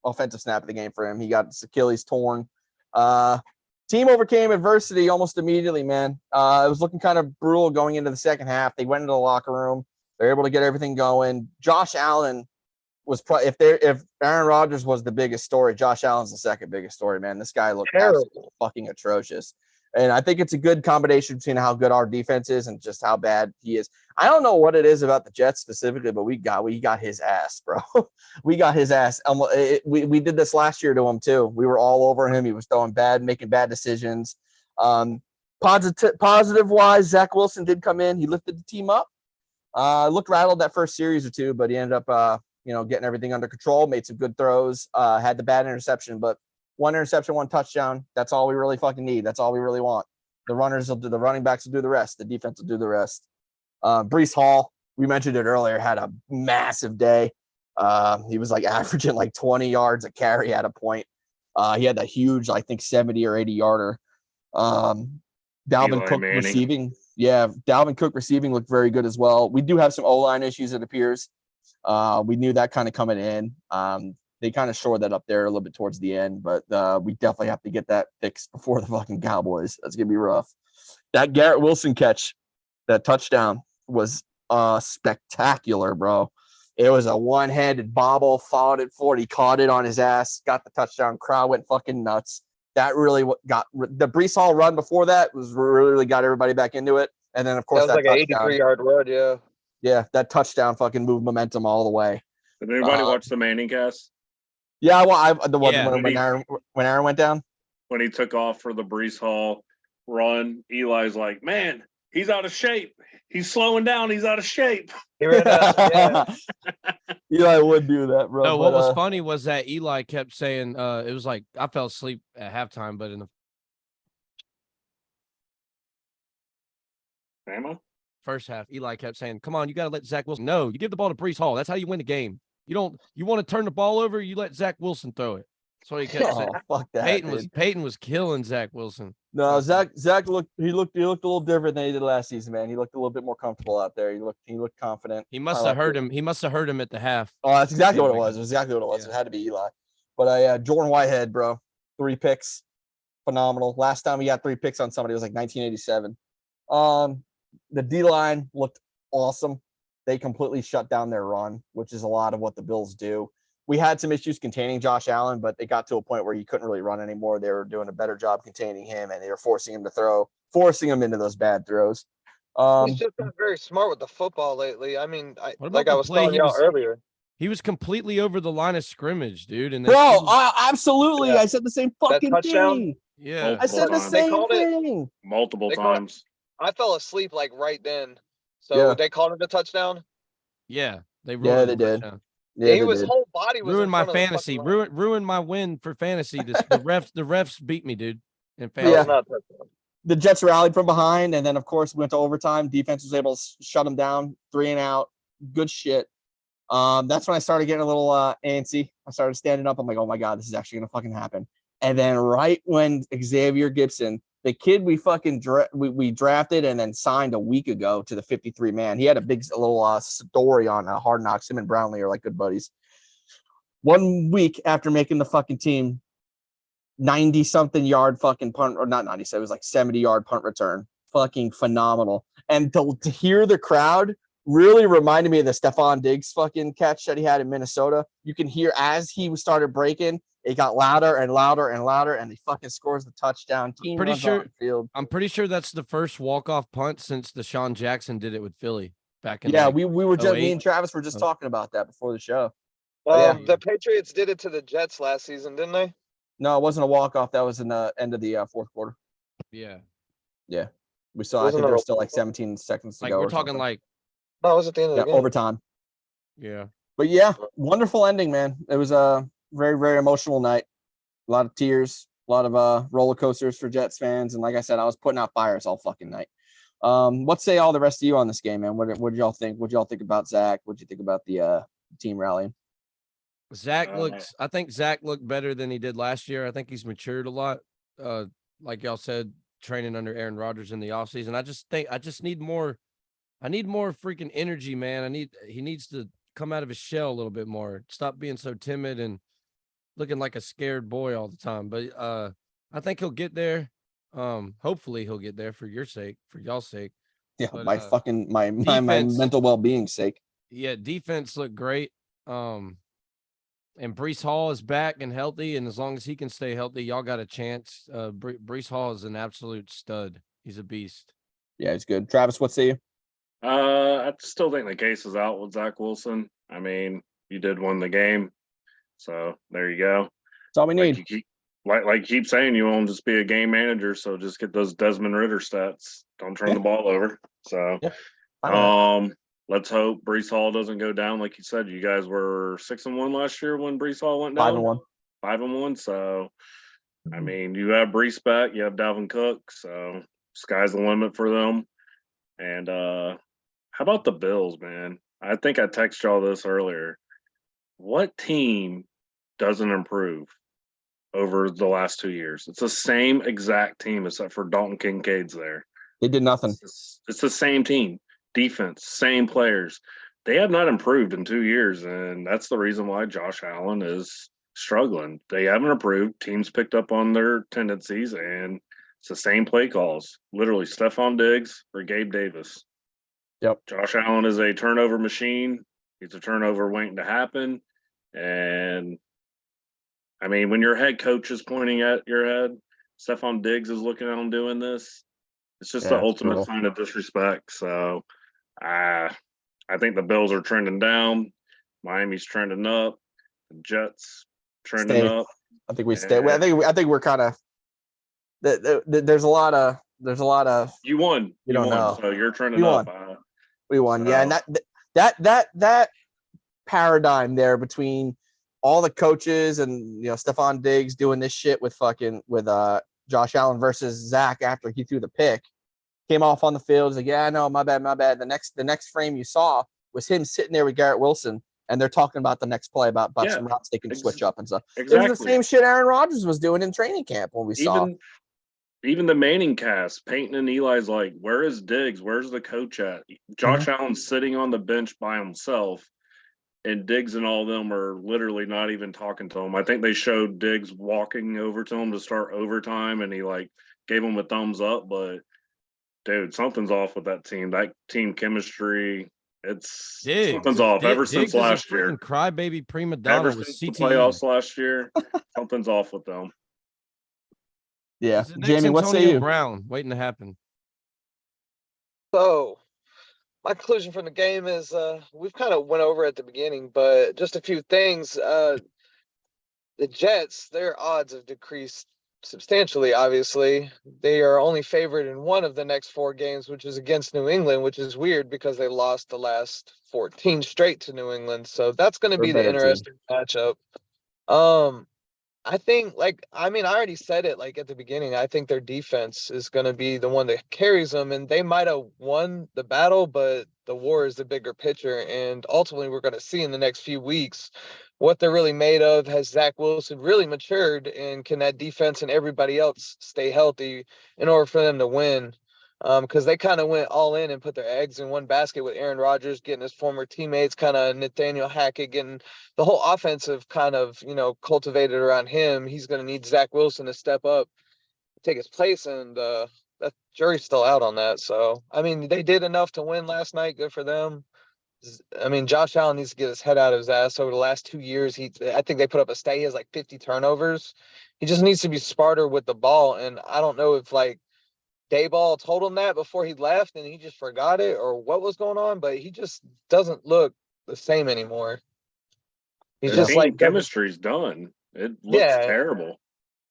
offensive snap of the game for him. He got his Achilles torn. Team overcame adversity almost immediately, man. It was looking kind of brutal going into the second half. They went into the locker room. They're able to get everything going. Josh Allen was if Aaron Rodgers was the biggest story, Josh Allen's the second biggest story, man. This guy looked absolutely fucking atrocious. And I think it's a good combination between how good our defense is and just how bad he is. I don't know what it is about the Jets specifically, but we got his ass, bro. We got his ass. We did this last year to him too. We were all over him. He was making bad decisions. Positive wise, Zach Wilson did come in. He lifted the team up. Looked rattled that first series or two, but he ended up getting everything under control, made some good throws, had the bad interception, but 1 interception, 1 touchdown. That's all we really fucking need. That's all we really want. The running backs will do the rest. The defense will do the rest. Breece Hall, we mentioned it earlier, had a massive day. He was like averaging like 20 yards a carry at a point. He had that huge, I think 70 or 80 yarder. Dalvin Cook Manning. receiving. Yeah, Dalvin Cook receiving looked very good as well. We do have some O-line issues, it appears. We knew that kind of coming in. They kind of shored that up there a little bit towards the end, but we definitely have to get that fixed before the fucking Cowboys. That's going to be rough. That Garrett Wilson catch, that touchdown was spectacular, bro. It was a one-handed bobble, followed it forward. He caught it on his ass, got the touchdown. Crowd went fucking nuts. That really got the Breece Hall run before that was really got everybody back into it. And then, of course, That was like an touchdown. 83-yard run, yeah. Yeah, that touchdown fucking moved momentum all the way. Did anybody watch the Manning cast Yeah, well, when Aaron went down. when he took off for the Breece Hall run? Eli's like, man, he's out of shape. He's slowing down. He's out of shape. He ran up, yeah. Eli would do that, bro. No, what was funny was that Eli kept saying, it was like I fell asleep at halftime, but in the first half, Eli kept saying, come on, you got to let Zach Wilson. No, you give the ball to Breece Hall. That's how you win the game. You want to turn the ball over, you let Zach Wilson throw it. That's what he kept saying. Fuck that. Peyton was killing Zach Wilson. No, Zach looked a little different than he did last season, man. He looked a little bit more comfortable out there. He looked confident. He must have heard him. He must have heard him at the half. Oh, that's exactly what it was. It was exactly what it was. Yeah. It had to be Eli. But Jordan Whitehead, bro, 3 picks, phenomenal. Last time he got 3 picks on somebody was like 1987. The D line looked awesome. they completely shut down their run, which is a lot of what the Bills do. We had some issues containing Josh Allen, but it got to a point where you couldn't really run anymore. They were doing a better job containing him, and they were forcing him to throw, forcing him into those bad throws. He's just been very smart with the football lately. I mean, What about like I the was play telling he y'all was- earlier. He was completely over the line of scrimmage, dude. And then Bro, absolutely. Yeah. I said the same fucking touchdown? thing. yeah, I said the times. They same called it- thing. Multiple They call it- times. I fell asleep like right then. So Yeah. they called it a touchdown. yeah, they Yeah, ruled they it a did. touchdown. Yeah, He they was did. whole body was in Ruined my front of the fantasy. fucking line. Ruined my win for fantasy. The refs beat me, dude. In That was fantasy. not a touchdown. The Jets rallied from behind, and then of course went to overtime. Defense was able to shut them down, 3 and out. Good shit. That's when I started getting a little antsy. I started standing up. I'm like, oh my god, this is actually gonna fucking happen. And then right when Xavier Gibson, the kid we fucking we drafted and then signed a week ago to the 53 man, he had a big little story on Hard Knocks. Him and Brownlee are like good buddies. 1 week after making the fucking team, 90 something yard fucking punt, or not 90, so it was like 70-yard punt return. Fucking phenomenal. And to hear the crowd really reminded me of the Stephon Diggs fucking catch that he had in Minnesota. You can hear as he started breaking, it got louder and louder and louder, and he fucking scores the touchdown. Team Pretty runs sure- on the field. I'm pretty sure that's the first walk-off punt since Deshaun Jackson did it with Philly back in. Yeah, like, we were just, me 08. and Travis were just Oh. talking about that before the show. Yeah. The Patriots did it to the Jets last season, didn't they? No, it wasn't a walk-off. That was in the end of the fourth quarter. yeah. We saw, I Wasn't think it there a was still like walk-off? 17 seconds to Like go. we're or talking something. like No, it was at the end of yeah, the game. overtime. yeah. But yeah, wonderful ending, man. It was a very, very emotional night. A lot of tears, a lot of roller coasters for Jets fans. And like I said, I was putting out fires all fucking night. What say all the rest of you on this game, man? What did y'all think? What did y'all think about Zach? What did you think about the team rallying? Zach looks. I think Zach looked better than he did last year. I think he's matured a lot. Like y'all said, training under Aaron Rodgers in the offseason. I just need more. I need more freaking energy, man. He needs to come out of his shell a little bit more. Stop being so timid and looking like a scared boy all the time. But I think he'll get there. Hopefully he'll get there for your sake, for y'all's sake. Yeah, But, my fucking my defense- mental well-being's sake. Yeah, defense looked great. And Breece Hall is back and healthy, and as long as he can stay healthy, y'all got a chance. Breece Hall is an absolute stud. He's a beast. Yeah, it's good. Travis, what say you? I still think the case is out with Zach Wilson. I mean, you did win the game, so there you go. That's all we Like need. you keep saying, you won't just be a game manager, so just get those Desmond Ritter stats. Don't turn Yeah. the ball over. So, I don't know. let's hope Breece Hall doesn't go down. Like you said, you guys were 6-1 last year when Breece Hall went down. 5-1. 5-1. So, I mean, you have Breece back, you have Dalvin Cook, so sky's the limit for them. And how about the Bills, man? I think I texted y'all this earlier. What team doesn't improve over the last 2 years? It's the same exact team except for Dalton Kincaid's there. They did nothing. It's the same team. Defense, same players. They have not improved in 2 years, and that's the reason why Josh Allen is struggling. They haven't improved. Teams picked up on their tendencies, and it's the same play calls. Literally, Stephon Diggs or Gabe Davis. Yep. Josh Allen is a turnover machine. He's a turnover waiting to happen. And, I mean, when your head coach is pointing at your head, Stephon Diggs is looking at him doing this. It's just the Yeah, ultimate brutal. sign of disrespect. So, I think the Bills are trending down. Miami's trending up. The Jets trending Stay. up. I think we stay. I think we're kind of. There's a lot of. You won. You don't won. know. So you're trending We up. We won. Yeah, and that paradigm there between all the coaches and Stephon Diggs doing this shit with Josh Allen versus Zach after he threw the pick, came off on the field. He's like, yeah, no, my bad. The next frame you saw was him sitting there with Garrett Wilson, and they're talking about the next play about some routes they can switch up and stuff. Exactly. It was the same shit Aaron Rodgers was doing in training camp when we saw. Even the Manning cast, Peyton and Eli's like, where is Diggs? Where's the coach at? Josh Allen's sitting on the bench by himself, and Diggs and all of them are literally not even talking to him. I think they showed Diggs walking over to him to start overtime, and he gave him a thumbs up. But dude, something's off with that team. That team chemistry, Something's off ever since last year. Crybaby prima donna Ever with since the CTE. playoffs last year, something's off with them. Yeah, It's the next Jamie, what say Antonio you? Brown waiting to happen. So my conclusion from the game is we've kind of went over at the beginning, but just a few things. The Jets, their odds have decreased substantially, obviously. They are only favored in one of the next 4 games, which is against New England, which is weird because they lost the last 14 straight to New England. So that's going to They're a be the better team. interesting matchup. I think, I already said it like at the beginning. I think their defense is going to be the one that carries them, and they might have won the battle, but the war is the bigger picture. And ultimately, we're going to see in the next few weeks what they're really made of. Has Zach Wilson really matured, and can that defense and everybody else stay healthy in order for them to win? Because they kind of went all in and put their eggs in one basket with Aaron Rodgers getting his former teammates, kind of Nathaniel Hackett getting the whole offensive kind of, cultivated around him. He's going to need Zach Wilson to step up, take his place, and that jury's still out on that. So, they did enough to win last night. Good for them. Josh Allen needs to get his head out of his ass. Over the last 2 years, I think they put up a stat. He has like 50 turnovers. He just needs to be smarter with the ball. And I don't know if Dayball told him that before he left and he just forgot it or what was going on, but he just doesn't look the same anymore. He's just team chemistry's done. It looks terrible.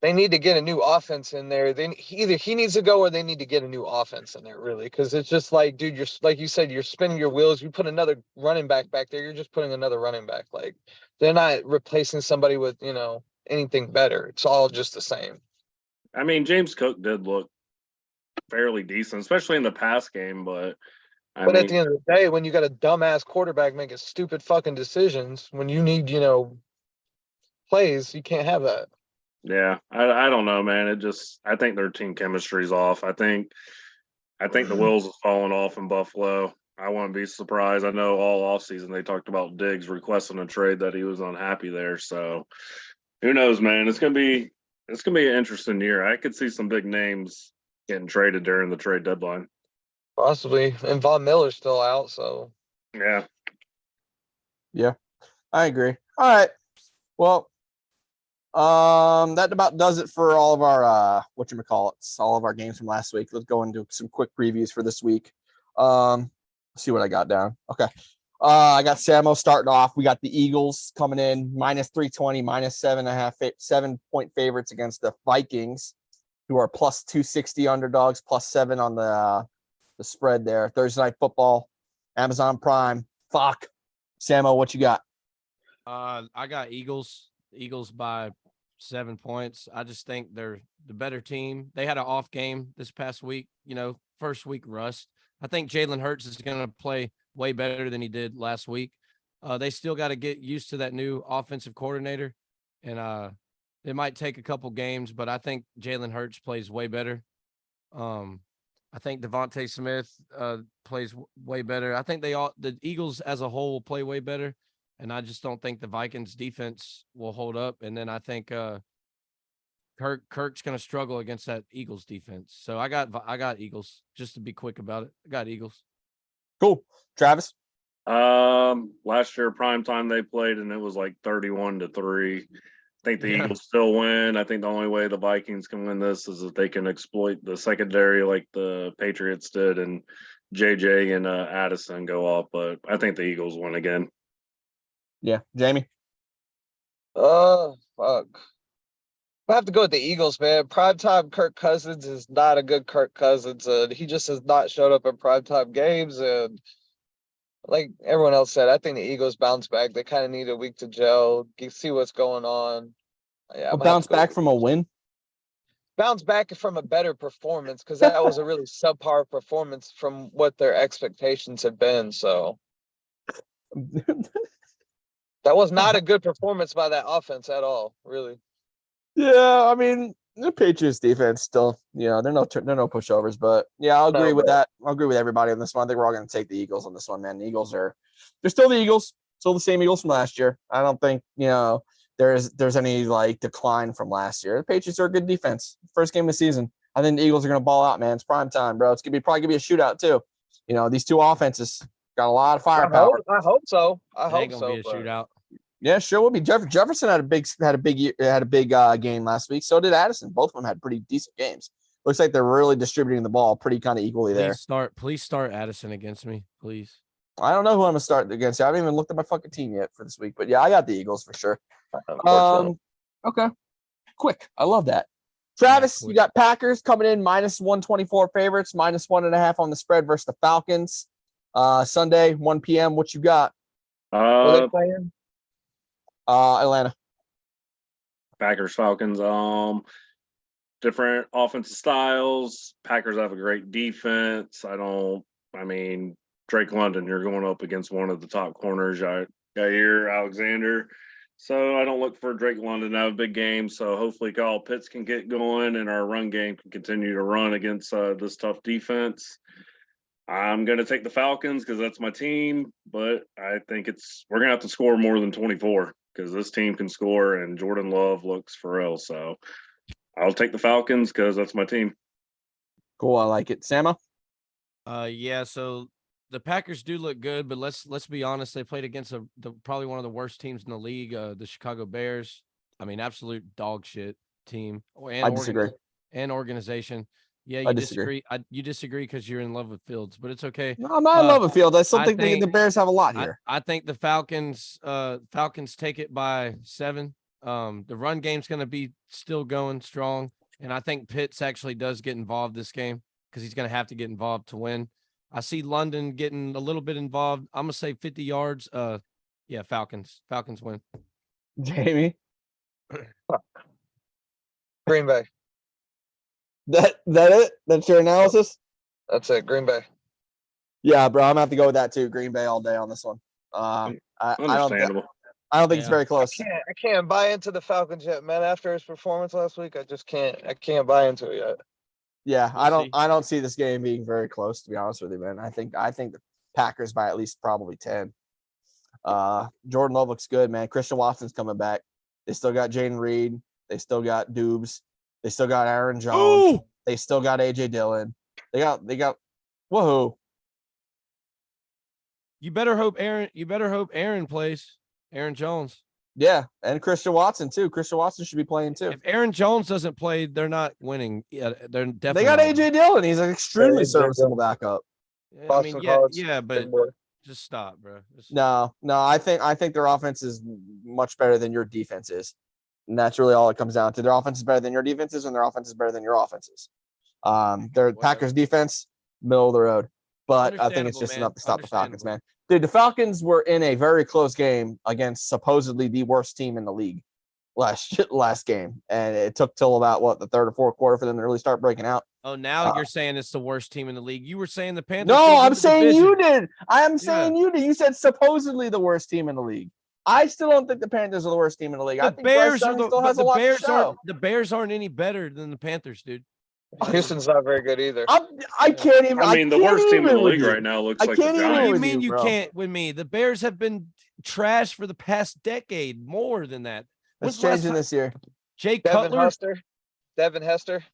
They need to get a new offense in there. Either he needs to go or they need to get a new offense in there, really, because it's just like, dude, you're like you said, you're spinning your wheels. You put another running back there, you're just putting another running back. Like they're not replacing somebody with anything better. It's all just the same. James Cook did look fairly decent, especially in the pass game, but at the end of the day, when you got a dumbass quarterback making stupid fucking decisions, when you need, plays, you can't have that. Yeah, I don't know, man. I think their team chemistry's off. I think the wheels have fallen off in Buffalo. I wouldn't be surprised. I know all offseason they talked about Diggs requesting a trade, that he was unhappy there. So who knows, man? It's gonna be an interesting year. I could see some big names getting traded during the trade deadline. Possibly. And Von Miller's still out, so yeah. Yeah, I agree. All right. Well, that about does it for all of our all of our games from last week. Let's go into some quick previews for this week. Let's see what I got down. Okay. I got Samo starting off. We got the Eagles coming in -320, -7.5, 7-point favorites against the Vikings, who are +260 underdogs, +7 on the spread there. Thursday Night Football, Amazon Prime. Fuck. Samo, what you got? I got Eagles by 7 points. I just think they're the better team. They had an off game this past week, first week rust. I think Jalen Hurts is going to play way better than he did last week. They still got to get used to that new offensive coordinator, and it might take a couple games, but I think Jalen Hurts plays way better. I think Devontae Smith plays way better. I think the Eagles as a whole will play way better. And I just don't think the Vikings defense will hold up. And then I think Kirk's going to struggle against that Eagles defense. So I got Eagles, just to be quick about it. I got Eagles. Cool. Travis? Last year, primetime they played, and it was like 31-3. I think the Eagles still win. I think the only way the Vikings can win this is if they can exploit the secondary like the Patriots did and JJ and Addison go off. But I think the Eagles win again. Yeah. Jamie? Fuck. I have to go with the Eagles, man. Primetime Kirk Cousins is not a good Kirk Cousins. He just has not showed up in primetime games. And like everyone else said, I think the Eagles bounce back. They kind of need a week to gel, see what's going on. Yeah, bounce back from a win? Bounce back from a better performance, because that was a really subpar performance from what their expectations had been. So that was not a good performance by that offense at all, really. Yeah, the Patriots defense still, they're no pushovers, but yeah, I'll agree with that. I'll agree with everybody on this one. I think we're all going to take the Eagles on this one, man. The Eagles they're still the Eagles, still the same Eagles from last year. I don't think, there's any decline from last year. The Patriots are a good defense. First game of the season. I think the Eagles are going to ball out, man. It's prime time, bro. It's probably going to be a shootout too. These two offenses Got a lot of firepower. I hope so. I It hope ain't gonna so. be a but- shootout. Yeah, sure will be. Jefferson had a big game last week. So did Addison. Both of them had pretty decent games. Looks like they're really distributing the ball pretty kind of equally there. Please start Addison against me, please. I don't know who I'm gonna start against. I haven't even looked at my fucking team yet for this week, but yeah, I got the Eagles for sure. Okay, quick. I love that. Travis, you got Packers coming in -124 favorites, -1.5 on the spread versus the Falcons. Sunday, 1 p.m. What you got? Who they playing? Atlanta. Packers, Falcons. Different offensive styles. Packers have a great defense. Drake London, you're going up against one of the top corners, Jair Alexander. So I don't look for Drake London to have a big game. So hopefully Kyle Pitts can get going and our run game can continue to run against this tough defense. I'm going to take the Falcons because that's my team, but I think we're going to have to score more than 24 because this team can score and Jordan Love looks for real. So I'll take the Falcons because that's my team. Cool. I like it. Sama? Yeah, so the Packers do look good, but let's be honest. They played against probably one of the worst teams in the league, the Chicago Bears. I mean, absolute dog shit team. I disagree. And organization. Yeah, I you disagree. You disagree because you're in love with Fields, but it's okay. No, I'm not in love with Fields. I still think the Bears have a lot I, here. I think the Falcons take it by 7. The run game's going to be still going strong, and I think Pitts actually does get involved this game because he's going to have to get involved to win. I see London getting a little bit involved. I'm going to say 50 yards. Yeah, Falcons. Falcons win. Jamie? Green Bay. That it? That's your analysis? That's it. Green Bay. Yeah, bro. I'm gonna have to go with that too. Green Bay all day on this one. Understandable. I don't think it's very close. I can't buy into the Falcons yet, man. After his performance last week, I just can't. I can't buy into it yet. Yeah, We'll see. I don't see this game being very close, to be honest with you, man. I think the Packers by at least probably 10. Jordan Love looks good, man. Christian Watson's coming back. They still got Jaden Reed. They still got Dubes. They still got Aaron Jones. Ooh! They still got AJ Dillon. They got whoa. You better hope Aaron plays. Aaron Jones. Yeah, and Christian Watson too. Christian Watson should be playing too. If Aaron Jones doesn't play, they're not winning. Yeah, they're definitely. They got not AJ Dillon. He's an extremely AJ serviceable backup. winning. I mean, Boston yeah, College. yeah, but Big boy. just stop, bro. No, I think their offense is much better than your defense is. And that's really all it comes down to. Their offense is better than your defenses, and their offense is better than your offenses. Their Packers defense, middle of the road. But I think it's just enough to stop the Falcons, man. Dude, the Falcons were in a very close game against supposedly the worst team in the league last game. And it took till about the third or fourth quarter for them to really start breaking out. Oh, now you're saying it's the worst team in the league. You were saying the Panthers. No, didn't I'm win the saying division. you did. I am saying you did. You said supposedly the worst team in the league. I still don't think the Panthers are the worst team in the league. I The think Bryce Bears Young are still has a lot to show. the Bears aren't any better than the Panthers, dude. Houston's not very good either. I can't even. I mean, the can't worst team in the even with league you. right now looks I like the can't even What do you with Giants. mean you bro. can't with me? The Bears have been trash for the past decade, more than that. It's When's the last changing time- this year. Jake Devin Cutler. Hester. Devin Hester.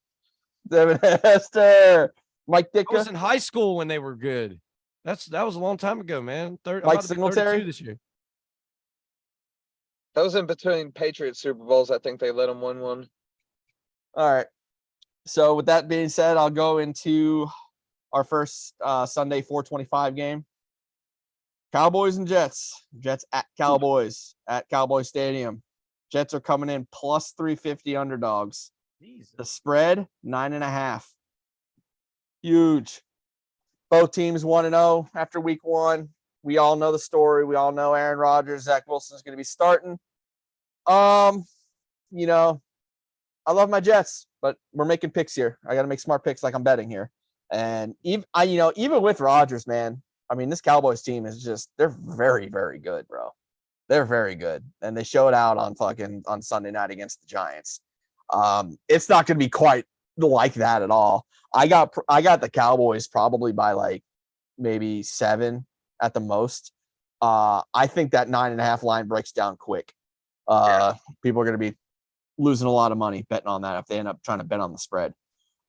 Devin Hester, Mike I was Ditka. in high school when they were good. That was a long time ago, man. I'm Mike about to be Singletary? 32 this year. That was in between Patriots Super Bowls. I think they let him win one. All right. So with that being said, I'll go into our first Sunday 425 game. Cowboys and Jets. Jets at Cowboys at Cowboy Stadium. Jets are coming in plus 350 underdogs. The spread 9.5. Huge. Both teams 1-0 after week 1. We all know the story. We all know Aaron Rodgers, Zach Wilson is going to be starting. I love my Jets, but we're making picks here. I got to make smart picks like I'm betting here. And even with Rodgers, man, I mean, this Cowboys team is they're very, very good, bro. They're very good. And they showed out on Sunday night against the Giants. It's not going to be quite like that at all. I got the Cowboys probably by like maybe 7 at the most. I think that 9.5 line breaks down quick. People are going to be losing a lot of money betting on that if they end up trying to bet on the spread.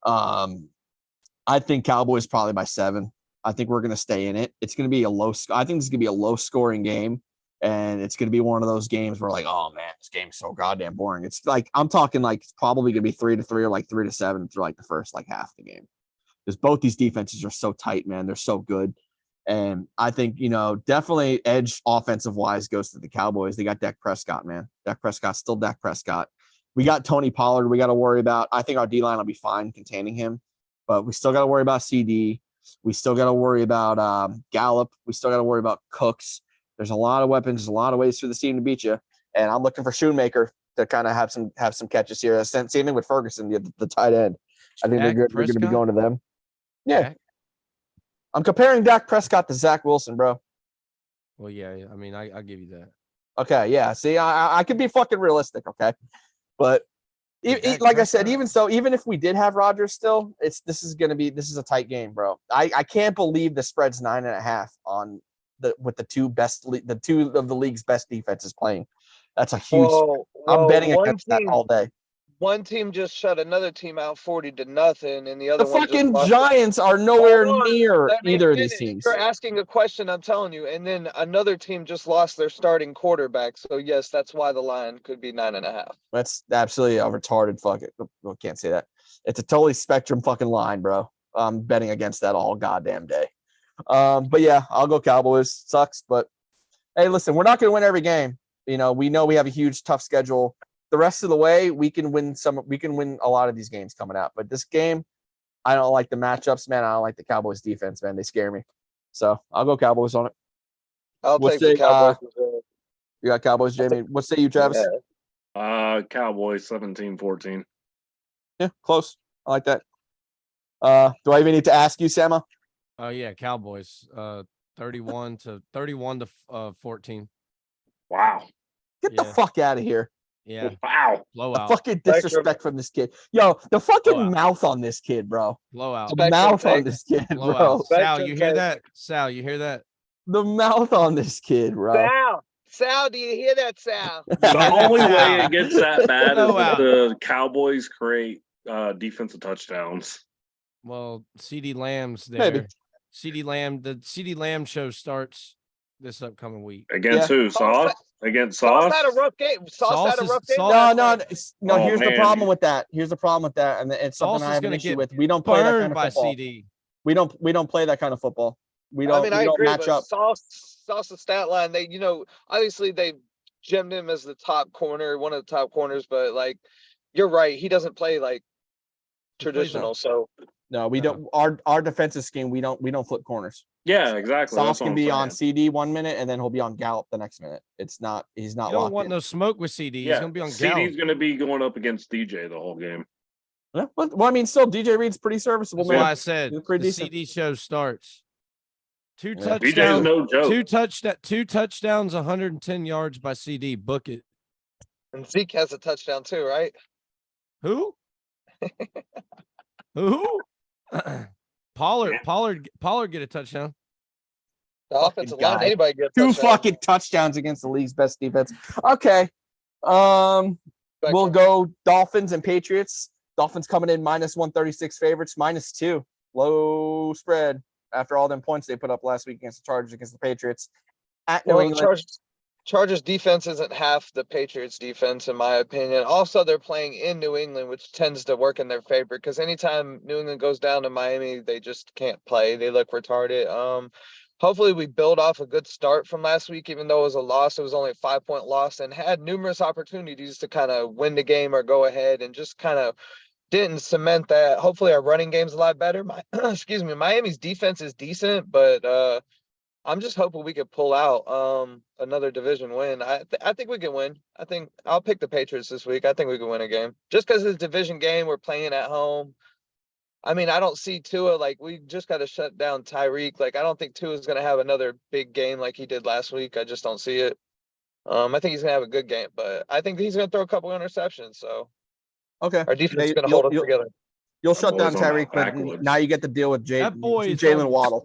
I think Cowboys probably by 7. I think we're going to stay in it. It's going to be I think this is going to be a low scoring game. And it's going to be one of those games where like, oh man, this game's so goddamn boring. It's like, I'm talking like it's probably going to be 3-3 or like 3-7 through like the first like half of the game. Because both these defenses are so tight, man. They're so good. And I think, definitely edge offensive wise goes to the Cowboys. They got Dak Prescott, man. Dak Prescott's still Dak Prescott. We got Tony Pollard we got to worry about. I think our D-line will be fine containing him. But we still got to worry about CD. We still got to worry about Gallup. We still got to worry about Cooks. There's a lot of weapons. There's a lot of ways for this team to beat you. And I'm looking for Shoemaker to kind of have some catches here. Same thing with Ferguson, the tight end. I think they're going to be going to them. Yeah. Dak? I'm comparing Dak Prescott to Zach Wilson, bro. Well, yeah. I mean, I'll give you that. Okay, yeah. See, I can be fucking realistic, okay? But like I said, even if we did have Rodgers still, this is a tight game, bro. I can't believe the spread's 9.5 with the two of the league's best defenses playing. That's a huge. I'm betting against that all day. One team just shut another team out 40-0, and the other The fucking Giants are nowhere near either of these teams. You're asking a question, I'm telling you, and then another team just lost their starting quarterback. So yes, that's why the line could be 9.5. That's absolutely a retarded fucking. I can't say that. It's a totally spectrum fucking line, bro. I'm betting against that all goddamn day. But yeah, I'll go Cowboys. Sucks, but hey, listen, we're not going to win every game. We know we have a huge, tough schedule. The rest of the way, we can win a lot of these games coming out. But this game, I don't like the matchups, man. I don't like the Cowboys defense, man. They scare me. So I'll go Cowboys on it. I'll take the Cowboys. You got Cowboys, Jamie. What say you, Travis? Yeah. Cowboys 17-14. Yeah, close. I like that. Do I even need to ask you, Sama? Oh yeah, Cowboys. 31 to 14. Wow. Get the fuck out of here. Yeah. Wow. Blowout. The fucking disrespect from this kid. Yo, the fucking Blowout. mouth on this kid, bro. Blowout. The mouth on this kid, bro. Blowout. Sal, you hear that? Sal, you hear that? The mouth on this kid, bro. Sal, do you hear that, Sal? The only way it gets that bad is if the Cowboys create defensive touchdowns. Well, CD Lamb's there. Maybe. The CD Lamb show starts this upcoming week. Against who? Sauce? Against Sauce? Sauce had a rough game. Sauce had a rough game. No. Oh, Here's man. the problem with that. And it's something I have an issue with. We don't play that kind of football. CD. We don't play that kind of football. We don't agree, match up. Sauce's stat line, they, obviously they gemmed him as the top corner, one of the top corners, but like, you're right. He doesn't play like traditional. So no, we don't. Our defensive scheme, we don't flip corners. Yeah, exactly. Sauce can be on CD 1 minute and then he'll be on Gallup the next minute. He's not You locked don't want in. no smoke with CD. Yeah, He's gonna be on Gallup. CD's going to be going up against DJ the whole game. Yeah, well, I mean, still DJ Reed's pretty serviceable, That's man. why I said He's pretty the decent. CD show starts. Two DJ's touchdowns. no joke. Two touchdowns, 110 yards by CD. Book it. and Zeke has a touchdown too, right? Who? Who? Pollard get a touchdown. The offensive line, guy. anybody get a Two touchdown. fucking touchdowns against the league's best defense. Okay. We'll go Dolphins and Patriots. Dolphins coming in minus 136 favorites, -2. Low spread after all them points they put up last week against the Chargers, against the Patriots. At New Well, the England. Chargers defense isn't half the Patriots defense, in my opinion. Also, they're playing in New England, which tends to work in their favor because anytime New England goes down to Miami, they just can't play. They look retarded. Hopefully we build off a good start from last week, even though it was a loss. It was only a 5-point loss and had numerous opportunities to kind of win the game or go ahead and just kind of didn't cement that. Hopefully our running game's a lot better. Miami's defense is decent, but I'm just hoping we could pull out another division win. I think we can win. I think I'll pick the Patriots this week. I think we can win a game. Just because it's a division game, we're playing at home. I mean, I don't see Tua, like, we just got to shut down Tyreek. Like, I don't think Tua is going to have another big game like he did last week. I just don't see it. I think he's going to have a good game, but I think he's going to throw a couple interceptions. So, Okay. our defense is going to hold us together. You'll shut down boy's on Tyreek, but backwoods. now you get to deal with That boy is Jalen on- Waddle.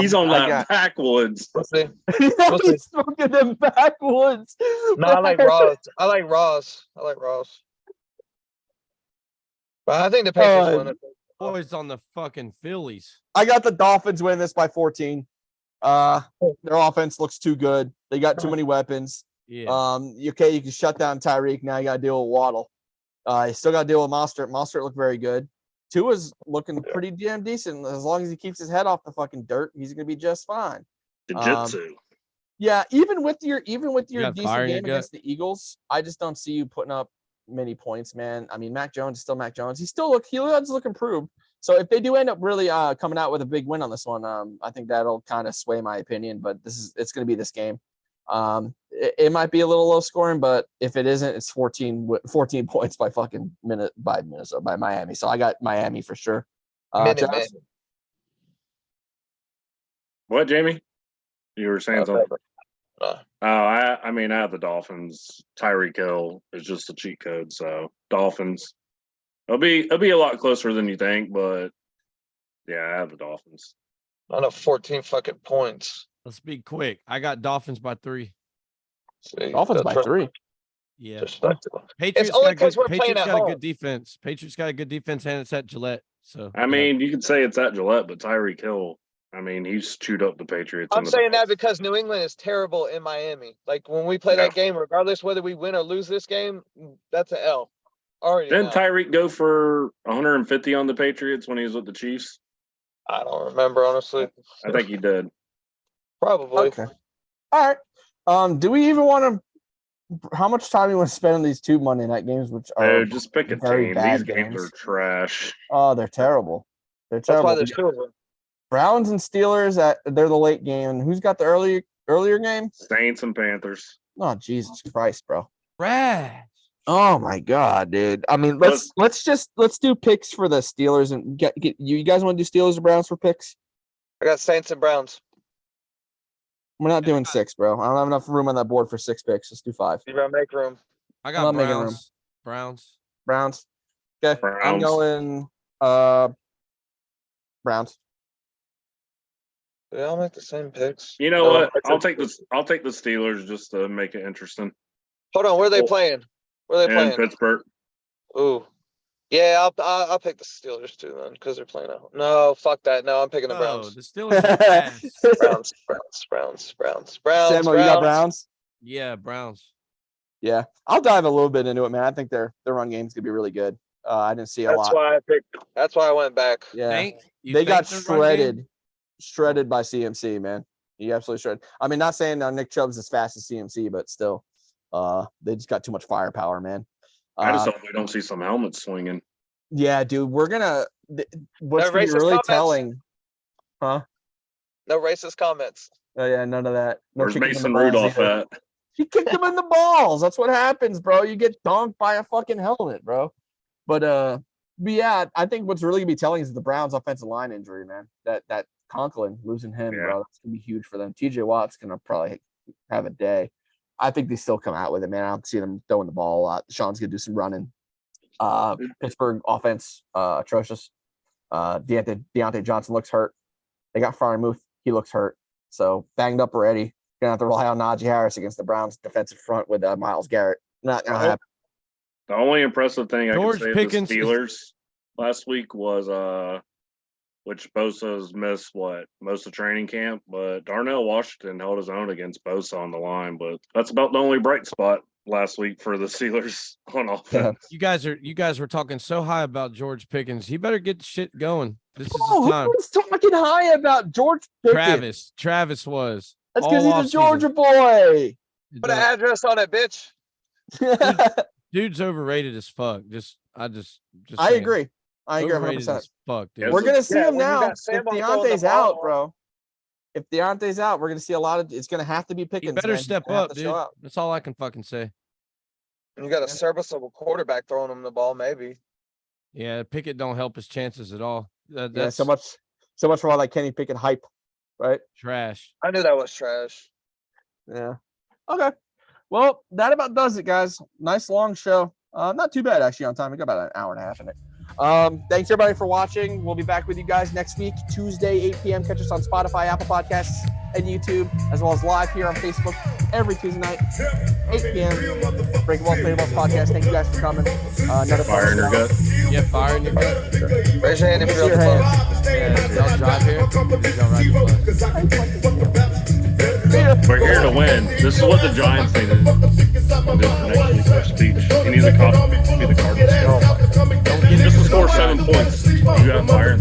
He's on I that got- backwoods. We'll see. He's smoking them backwoods. No, I like Ross. I like Ross. But I think the Patriots win it. Boys on the fucking Phillies. I got the Dolphins winning this by 14. Their offense looks too good. They got too many weapons. Yeah. You can shut down Tyreek. Now you got to deal with Waddle. You still got to deal with Mostert. Mostert looked very good. Tua's looking pretty damn decent. As long as he keeps his head off the fucking dirt, he's going to be just fine. Jiu-jitsu. Yeah, even with your got decent fire in your game against the Eagles, I just don't see you putting up many points, man. I mean, Mac Jones is still Mac Jones. He does look improved. So if they do end up really coming out with a big win on this one, I think that'll kind of sway my opinion. But it's going to be this game. It might be a little low scoring, but if it isn't, it's 14 points by Minnesota, by Miami. So I got Miami for sure. Man. What, Jamie? You were saying something. No. I mean, I have the Dolphins. Tyreek Hill is just a cheat code, so Dolphins. It'll be a lot closer than you think, but yeah, I have the Dolphins. I know 14 fucking points. Let's be quick. I got Dolphins by 3. See, Dolphins by 3. Yeah. Respectable. Patriots only got, 'cause good, we're playing Patriots at got a home. good defense. Patriots got a good defense, and it's at Gillette. So I mean, you could say it's at Gillette, but Tyreek Hill, I mean, he's chewed up the Patriots. I'm saying that because New England is terrible in Miami. Like when we play that game, regardless whether we win or lose this game, that's an L. Already. Didn't Tyreek go for 150 on the Patriots when he was with the Chiefs? I don't remember, honestly. I think he did. Probably. Okay. All right. Do we even want to? How much time you want to spend on these 2 Monday night games, which are Dude, just pick a very team. bad These games are trash. Oh, they're terrible. They're That's why terrible. there's 2 of them. Browns and Steelers they're the late game. Who's got the earlier game? Saints and Panthers. Oh, Jesus Christ, bro. Trash. Oh my God, dude. I mean, let's do picks for the Steelers and get you guys want to do Steelers or Browns for picks? I got Saints and Browns. We're not doing 6, bro. I don't have enough room on that board for 6 picks. Let's do 5. You better make room. I I'm got not making room. Browns. Browns. Okay. I'm Browns. going Browns. Yeah, I'll make the same picks. You know what? I'll take the Steelers just to make it interesting. Hold on, where are they playing? Where are they And playing? Pittsburgh. Ooh. Yeah, I'll pick the Steelers too then, because they're playing at home. No, fuck that. No, I'm picking the Oh, Browns. the Steelers are ass. Browns. Samuel, you got Browns? Yeah, Browns. Yeah. I'll dive a little bit into it, man. I think their run game's gonna be really good. I didn't see a lot. That's why I went back. Yeah. You They got think their run game- shredded by CMC, man. He absolutely shredded. I mean, not saying Nick Chubb's as fast as CMC, but still, they just got too much firepower, man. I just hope we don't see some helmets swinging. Yeah, dude, we're gonna. What's No gonna be racist really comments. telling? Huh? No racist comments. Oh yeah, none of that. No Where's kicking in the Mason balls Rudolph either. at? He kicked him in the balls. That's what happens, bro. You get dunked by a fucking helmet, bro. But yeah, I think what's really gonna be telling is the Browns' offensive line injury, man. That Conklin losing him, Yeah. bro. That's gonna be huge for them. TJ Watt's gonna probably have a day. I think they still come out with it, man. I don't see them throwing the ball a lot. Sean's gonna do some running. Pittsburgh offense, atrocious. Deontay Johnson looks hurt. They got Freiermuth. He looks hurt. So banged up already. Gonna have to rely on Najee Harris against the Browns defensive front with Myles Garrett. Not gonna happen. The only impressive thing I George can say of Pickens the is- Steelers last week was which Bosa's missed most of training camp, but Darnell Washington held his own against Bosa on the line. But that's about the only bright spot last week for the Steelers on offense. You guys were talking so high about George Pickens. He better get the shit going. This is Oh, his who time. was talking high about George Pickens? Travis was. That's all because he's a offseason. Georgia boy. Put an address on it, bitch. Dude's overrated as fuck. I saying. agree. I agree Overrated 100%. as fuck, dude. We're gonna see him when you now. got If Sam on throwing the Deontay's out, ball. bro. If Deontay's out, we're gonna see a lot of. It's gonna have to be He Pickens. better man. He's step gonna have up, to dude. show out. That's all I can fucking say. And you got a serviceable quarterback throwing him the ball, maybe. Yeah, Pickett don't help his chances at all. Yeah, That's so much for all that Kenny Pickett hype, right? trash. I knew that was trash. Yeah. Okay. Well, that about does it, guys. Nice long show. Not too bad actually on time. We got about an hour and a half in it. Thanks everybody for watching. We'll be back with you guys next week, Tuesday, 8 p.m. Catch us on Spotify, Apple Podcasts, and YouTube, as well as live here on Facebook every Tuesday night, 8 p.m. Breakable Balls Podcast. Thank you guys for coming. Another Fire in your gut. You have fire in your cup? Raise your hand if you're on Your the hand. phone. Yeah, y'all drive here. Y'all ride the bus. We're here to win. This is what the Giants need to do for next week, their speech. He needs to copy the Cardinals. Don't get Just to score 7 points. You got fire.